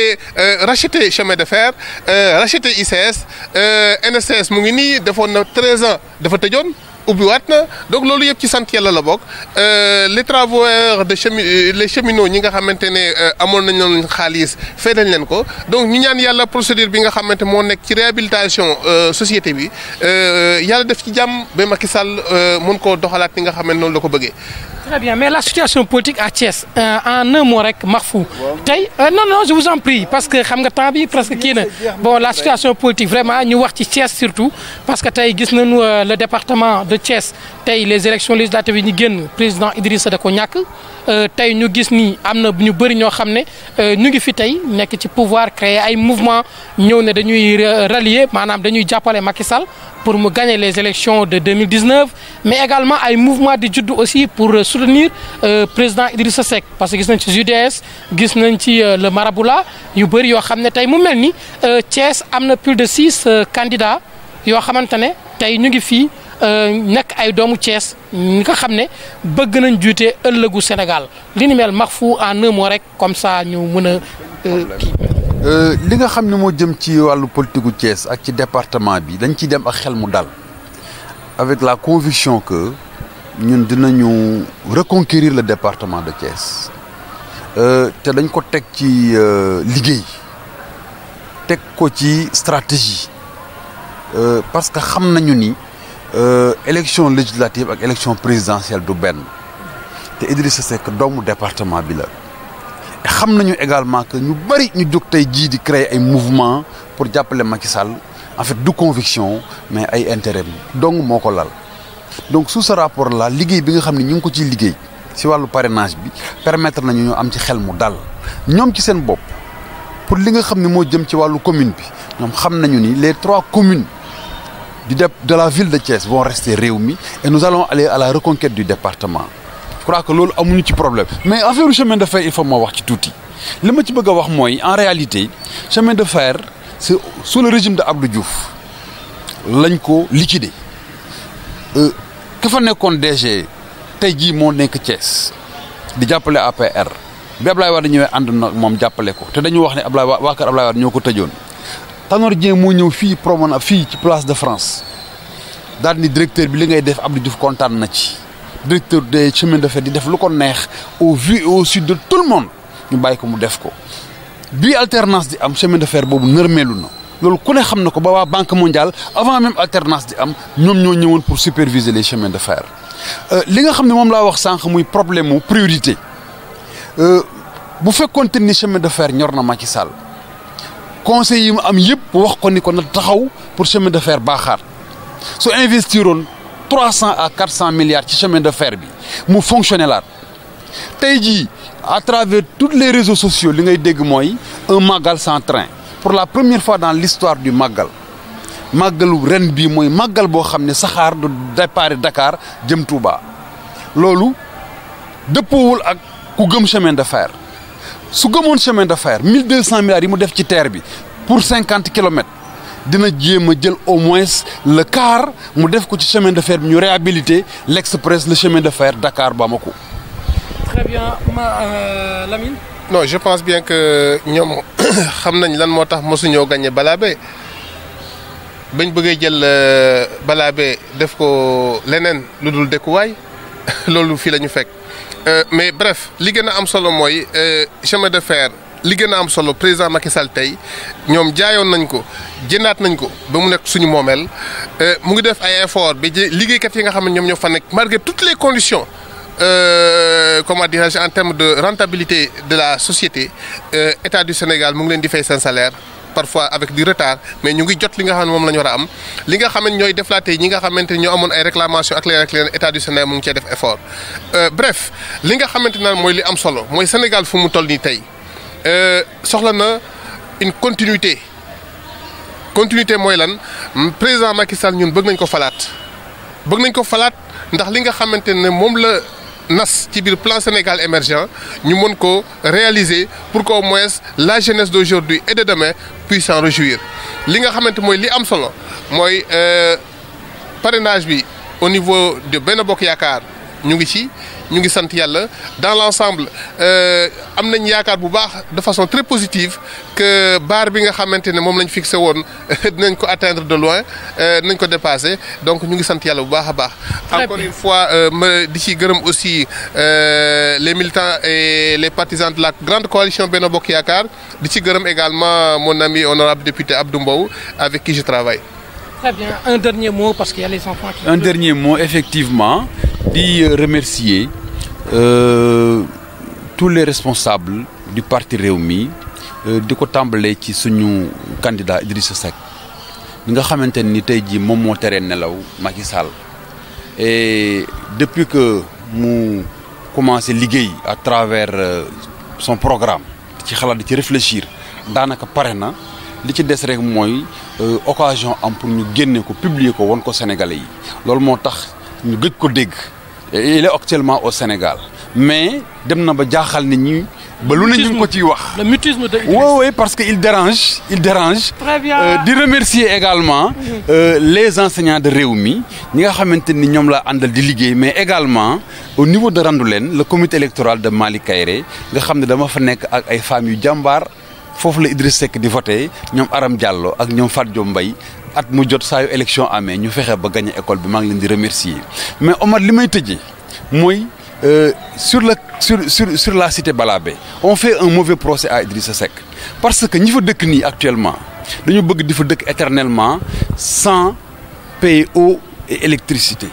Speaker 3: racheter chemin de fer racheter ICS NSS mu ngi nii defoon na 13 ans dafa tëjoon ubbiwaat na donc loolu yëpp ci sant yàlla la bokk les travailleurs les cheminots ñi nga xamante ne amoon nañ leen xaalis fay nañ leen ko donc ñu ñaan yàlla procédure bi nga xamante moo nekk ci réhabilitation société bi yàlla def ci jàmm ba Macky Sall mën koo doxalaat ni nga xam ne noonu la ko bëggee.
Speaker 1: Très bien mais la situation politique à Thiès en un mot rek Mahfou tey non je vous en prie parce que xam nga temps bi presque kii na bon la situation politique vraiment ñu wax ci Thiès surtout parce que tey gis nañu le département de Thiès tey les élections législatives yi ñu génn président Idrissa da ko ñàkk tey ñu gis ni am na ñu bëri ñoo xam ne ñu ngi fi tey nekk ci pouvoir créer ay mouvement ñëw ne dañuy rallier maanaam dañuy jàppale Macky Sall pour mu gagner les élections de 2019 mais également ay mouvement di judd aussi pour soutenir président Idrissa Seck parce que gis nañ ci JDS gis nañ ci le Maraboula yu bëri yoo xam ne tey mu mel ni Thiès am na plus de 6 candidats yoo xamante ne tey ñu ngi fii nekk ay doomu Thiès ñi nga xam ne bëgg nañ juute ëllëgu Sénégal li ni mel Mahfou en un mot rek comme ça ñu mën a
Speaker 2: li nga xam ne moo jëm ci wàllu politique gu Thiès ak ci département bi dañ ciy dem ak xel mu dal avec la conviction que ñun dinañu reconquérir le département de Thiès te dañ ko teg ci liggéey teg ko ci stratégie parce que xam nañu ni élection législative ak élection présidentielle du benn te Idrissa Seck doomu département bi la xam nañu également que ñu bari ñu jóg tey jii di créer ay mouvement pour jàppale Macky Sall en fait du conviction mais ay intérêt donc moo ko lal donc sous ce rapport là liggéey bi nga xam ne ñu ngi ko ciy liggéey ci wàllu parrainage bi permettre nañu ñu am ci xel mu dal ñoom ci seen bopp pour li nga xam ne moo jëm ci wàllu commune bi ñoom xam nañu ni les 3 communes de la ville de Thiès vont rester Rewmi et nous allons aller à la reconquête du département je crois que loolu amuñu ci problème mais affaire chemin de fer il faut moo wax ci tuuti li ma ci bëgg a wax mooy en réalité chemin de fer c'est sous le régime de Abdou Diouf lañ ko liquider ka fa nekkoon DG tey jii moo nekk Thiès di jàppale APR bi Ablaye Wade ñëwee ànd na moom jàppale ko te dañu wax ne waa kër Ablaye Wade ñoo ko tëjoon Tanor Dieng moo ñëw fii promona fii ci place de France daal ni directeur bi li ngay def Abdou Diouf kontaan na ci directeur des chemins de fer di def lu ko neex au vu et au sud de tout le monde ñu bàyyi ko mu def ko bii alternance di am chemin de fer boobu nërmeelu na loolu ku ne xam na ko ba waa Banque mondiale avant même alternance di am ñoom ñoo ñëwoon pour superviser les chemins de fer li nga xam ne moom laa wax sànq muy problème mu priorité bu fekkoonte ni chemin de fer ñor na Macky Sall conseil yi mu am yëpp wax ko ni ko na taxaw pour chemin de fer baaxaat su investiroon 300 à 400 milliards ci chemin de fer bi mu fonctionner laat tey jii à travers tous les réseaux sociaux li ngay dégg mooy un màggal sans train pour la première fois dans l'histoire du màggal màggalu ren bii mooy màggal boo xam ne saxaar du départ Dakar jëm Touba loolu dëppoowul ak ku gëm chemin de fer su gëmoon chemin de fer 1200 milliards yi mu def ci terre bi pour 50 kilomètres dina jéem a jël au moins le quart mu def ko ci chemin de fer bi ñu réhabiliter l'express le chemin de fer Dakar Bamako.
Speaker 1: Très bien Lamine.
Speaker 3: non je pense bien que ñoom xam nañ lan moo tax mosuñoo gagné Balabé bañ bëggee jël Balabé def ko leneen lu dul dëkkuwaay loolu fii la ñu fekk mais bref li gën a am solo mooy chemin de fer li gën a am solo président Macky Sall tey ñoom jaayoon nañ ko jëndaat nañ ko ba mu nekk suñu moomeel mu ngi def ay effort ba liggéeykat yi nga xam ne ñoom ñoo fa nekk malgré toutes les conditions comment dirais-je en termes de rentabilité de la société État du Sénégal mu ngi leen di fay seen salaire parfois avec du retard mais ñu ngi jot li nga xam ne moom la ñu war a am li nga xam ne ñooy deflaate ñi nga xamante ne ñoo amoon ay réclamations ak leen État du Sénégal mu ngi cee def effort bref li nga xamante ne mooy li am solo mooy Sénégal fu mu toll nii tey soxla na une continuité mooy lan président Macky Sall ñun bëgg nañ ko falaat ndax li nga xamante ne moom la nas ci biir plan Sénégal émergent ñu mën ko réaliser pour qu'au moins la jeunesse d'aujourd'hui et de demain puisse s'en réjouir li nga xamante mooy li am solo mooy parrainage bi au niveau de Benno Bokk Yaakaar ñu ngi sant yàlla dans l'ensemble am nañ yaakaar bu baax de façon très positive que barre bi nga xamante ne moom lañ fixé woon dinañ ko atteindre de loin dinañ ko dépasser donc ñu ngi sant yàlla bu baax a baax. encore une fois ma di ci gërëm aussi les militants et les partisans de la grande coalition Benno Bokk Yaakaar di ci gërëm également mon ami honorable député Abdou Mbow avec qui je travaille.
Speaker 1: Très bien, un dernier mot parce qu'il y a les enfants qui...
Speaker 2: Un dernier mot, effectivement, di remercier tous les responsables du parti Rewmi di ko tàmbalee ci suñu candidat Idrissa Seck mi nga xamante ni tey jii moom moo teree nelaw Macky Sall et depuis que mu commencé liggéey à travers son programme ci xalaat di ci réfléchir daanaka pare na li ci des rek mooy occasion am pour ñu génne ko publier ko won ko Sénégalais yi loolu moo tax ñu gëj ko dégg il est actuellement au Sénégal mais dem na ba jaaxal nit ñi ba lu ne ñu ngi ko ciy wax.
Speaker 1: Le mutisme de Idriss.
Speaker 2: Oui, parce qu'il dérange, il dérange.
Speaker 1: Très bien.
Speaker 2: De remercier également les enseignants de Rewmi ñi nga xamante ni ñoom la àndal di liggéey mais également au niveau de Randoulène le comité électoral de Malick Kaïré nga xam ne dama fa nekk ak ay femmes yu jàmbaar foofu la Idriss Seck di voté ñoom Aram Diallo ak ñoom Fatou Diop Mbaye at mu jot saa yu élection amee ñu fexe ba gagné école bi maa ngi leen di remercier mais Omar li may tëjee mooy sur la cité Balabé on fait un mauvais procès à Idrissa Seck parce que ñi fa dëkk nii actuellement dañu bëgg di fa dëkk éternellement sans payer eau et électricité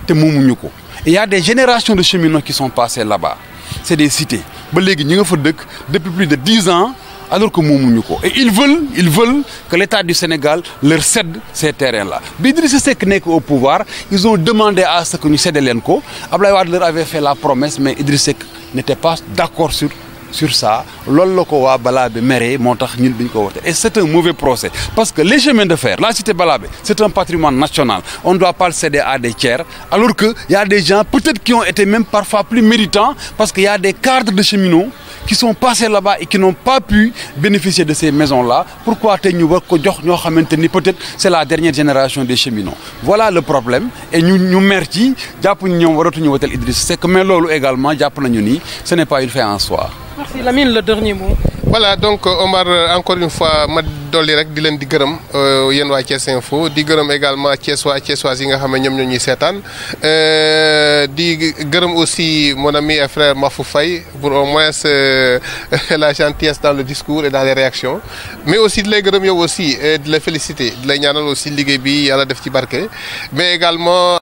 Speaker 2: te moomuñu ko il y a des générations de cheminots qui sont passés là-bas c'est des cités ba léegi ñi nga fa dëkk depuis plus de 10 ans alors que moomuñu ko et ils veulent que l'État du Sénégal leur cède ces terrains-là bi Idrissa Seck nekk au pouvoir ils ont demandé à ce que ñu cède leen ko Abdoulaye Wade leur avait fait la promesse mais Idrissa Seck n'était pas d'accord sur ça loolu la ko waa Balabé mere moo tax ñun duñ ko wote et c'est un mauvais procès parce que les chemins de fer la cité Balabé c'est un patrimoine national on ne doit pas le céder à des tiers alors que y a des gens peut-être qui ont été même parfois plus méritants parce que y a des cadres de cheminots qui sont passés là-bas et qui n'ont pas pu bénéficier de ces maisons-là pourquoi te ñu war ko jox ñoo xamante ni peut-être c'est la dernière génération des cheminots voilà le problème et ñu mer ci jàpp ñu ñoom waratuñu wotel Idriss Seck mais loolu également jàpp nañu ni ce n'est pas une fin en soi.
Speaker 1: Merci Lamine, le dernier mot.
Speaker 3: Voilà donc Omar encore une fois ma dolli rek di leen di gërëm yéen waa Thiès Info di gërëm également Thiessois yi nga xam ne ñoom ñoo ñuy seetaan di gërëm aussi mon ami et frère Mafou Faye pour au moins la gentillesse dans le discours et dans les réactions mais aussi di lay gërëm yow aussi di la féliciter di lay ñaanal aussi liggéey bi yàlla def ci barke mais également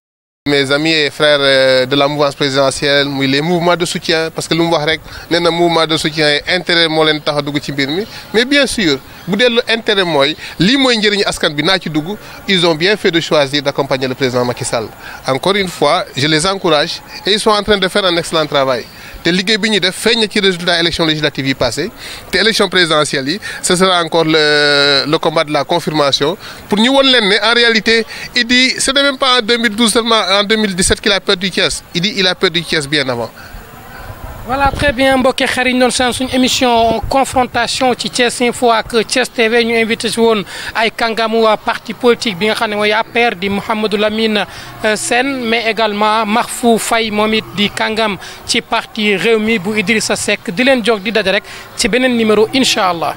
Speaker 3: mes amis et frères de la mouvance présidentielle muy les mouvements de soutien parce que lu mu wax rek nee na mouvement de soutien yi intérêt moo leen tax a dugg ci mbir mi mais bien sûr bu dee lu intérêt mooy lii mooy njëriñu askan bi naa ci dugg ils ont bien fait de choisir d'accompagner le président Macky Sall encore une fois je les encourage et ils sont en train de faire un excellent travail te liggéey bi ñuy def feeñ na ci résultat élection législative yi passé te élection présidentielle yi ce sera encore le combat de la confirmation pour ñu won leen ne en réalité Idi ce n'est même pas en 2012 seulement en 2017 qu'il a perdu Thiès Idi il a perdu Thiès bien avant.
Speaker 1: Voilà très bien mbokki xarit ñu doon seen suñu émission confrontation ci Thiès Info ak Thiès TV ñu invité si woon ay kàngamu parti politique bi nga xam ne mooy APR di Mouhamadou Lamine Sène mais également Mahfou Faye moom it di kàngam ci parti Rewmi bu Idrissa Seck di leen jox di daje rek ci beneen numéro incha allah.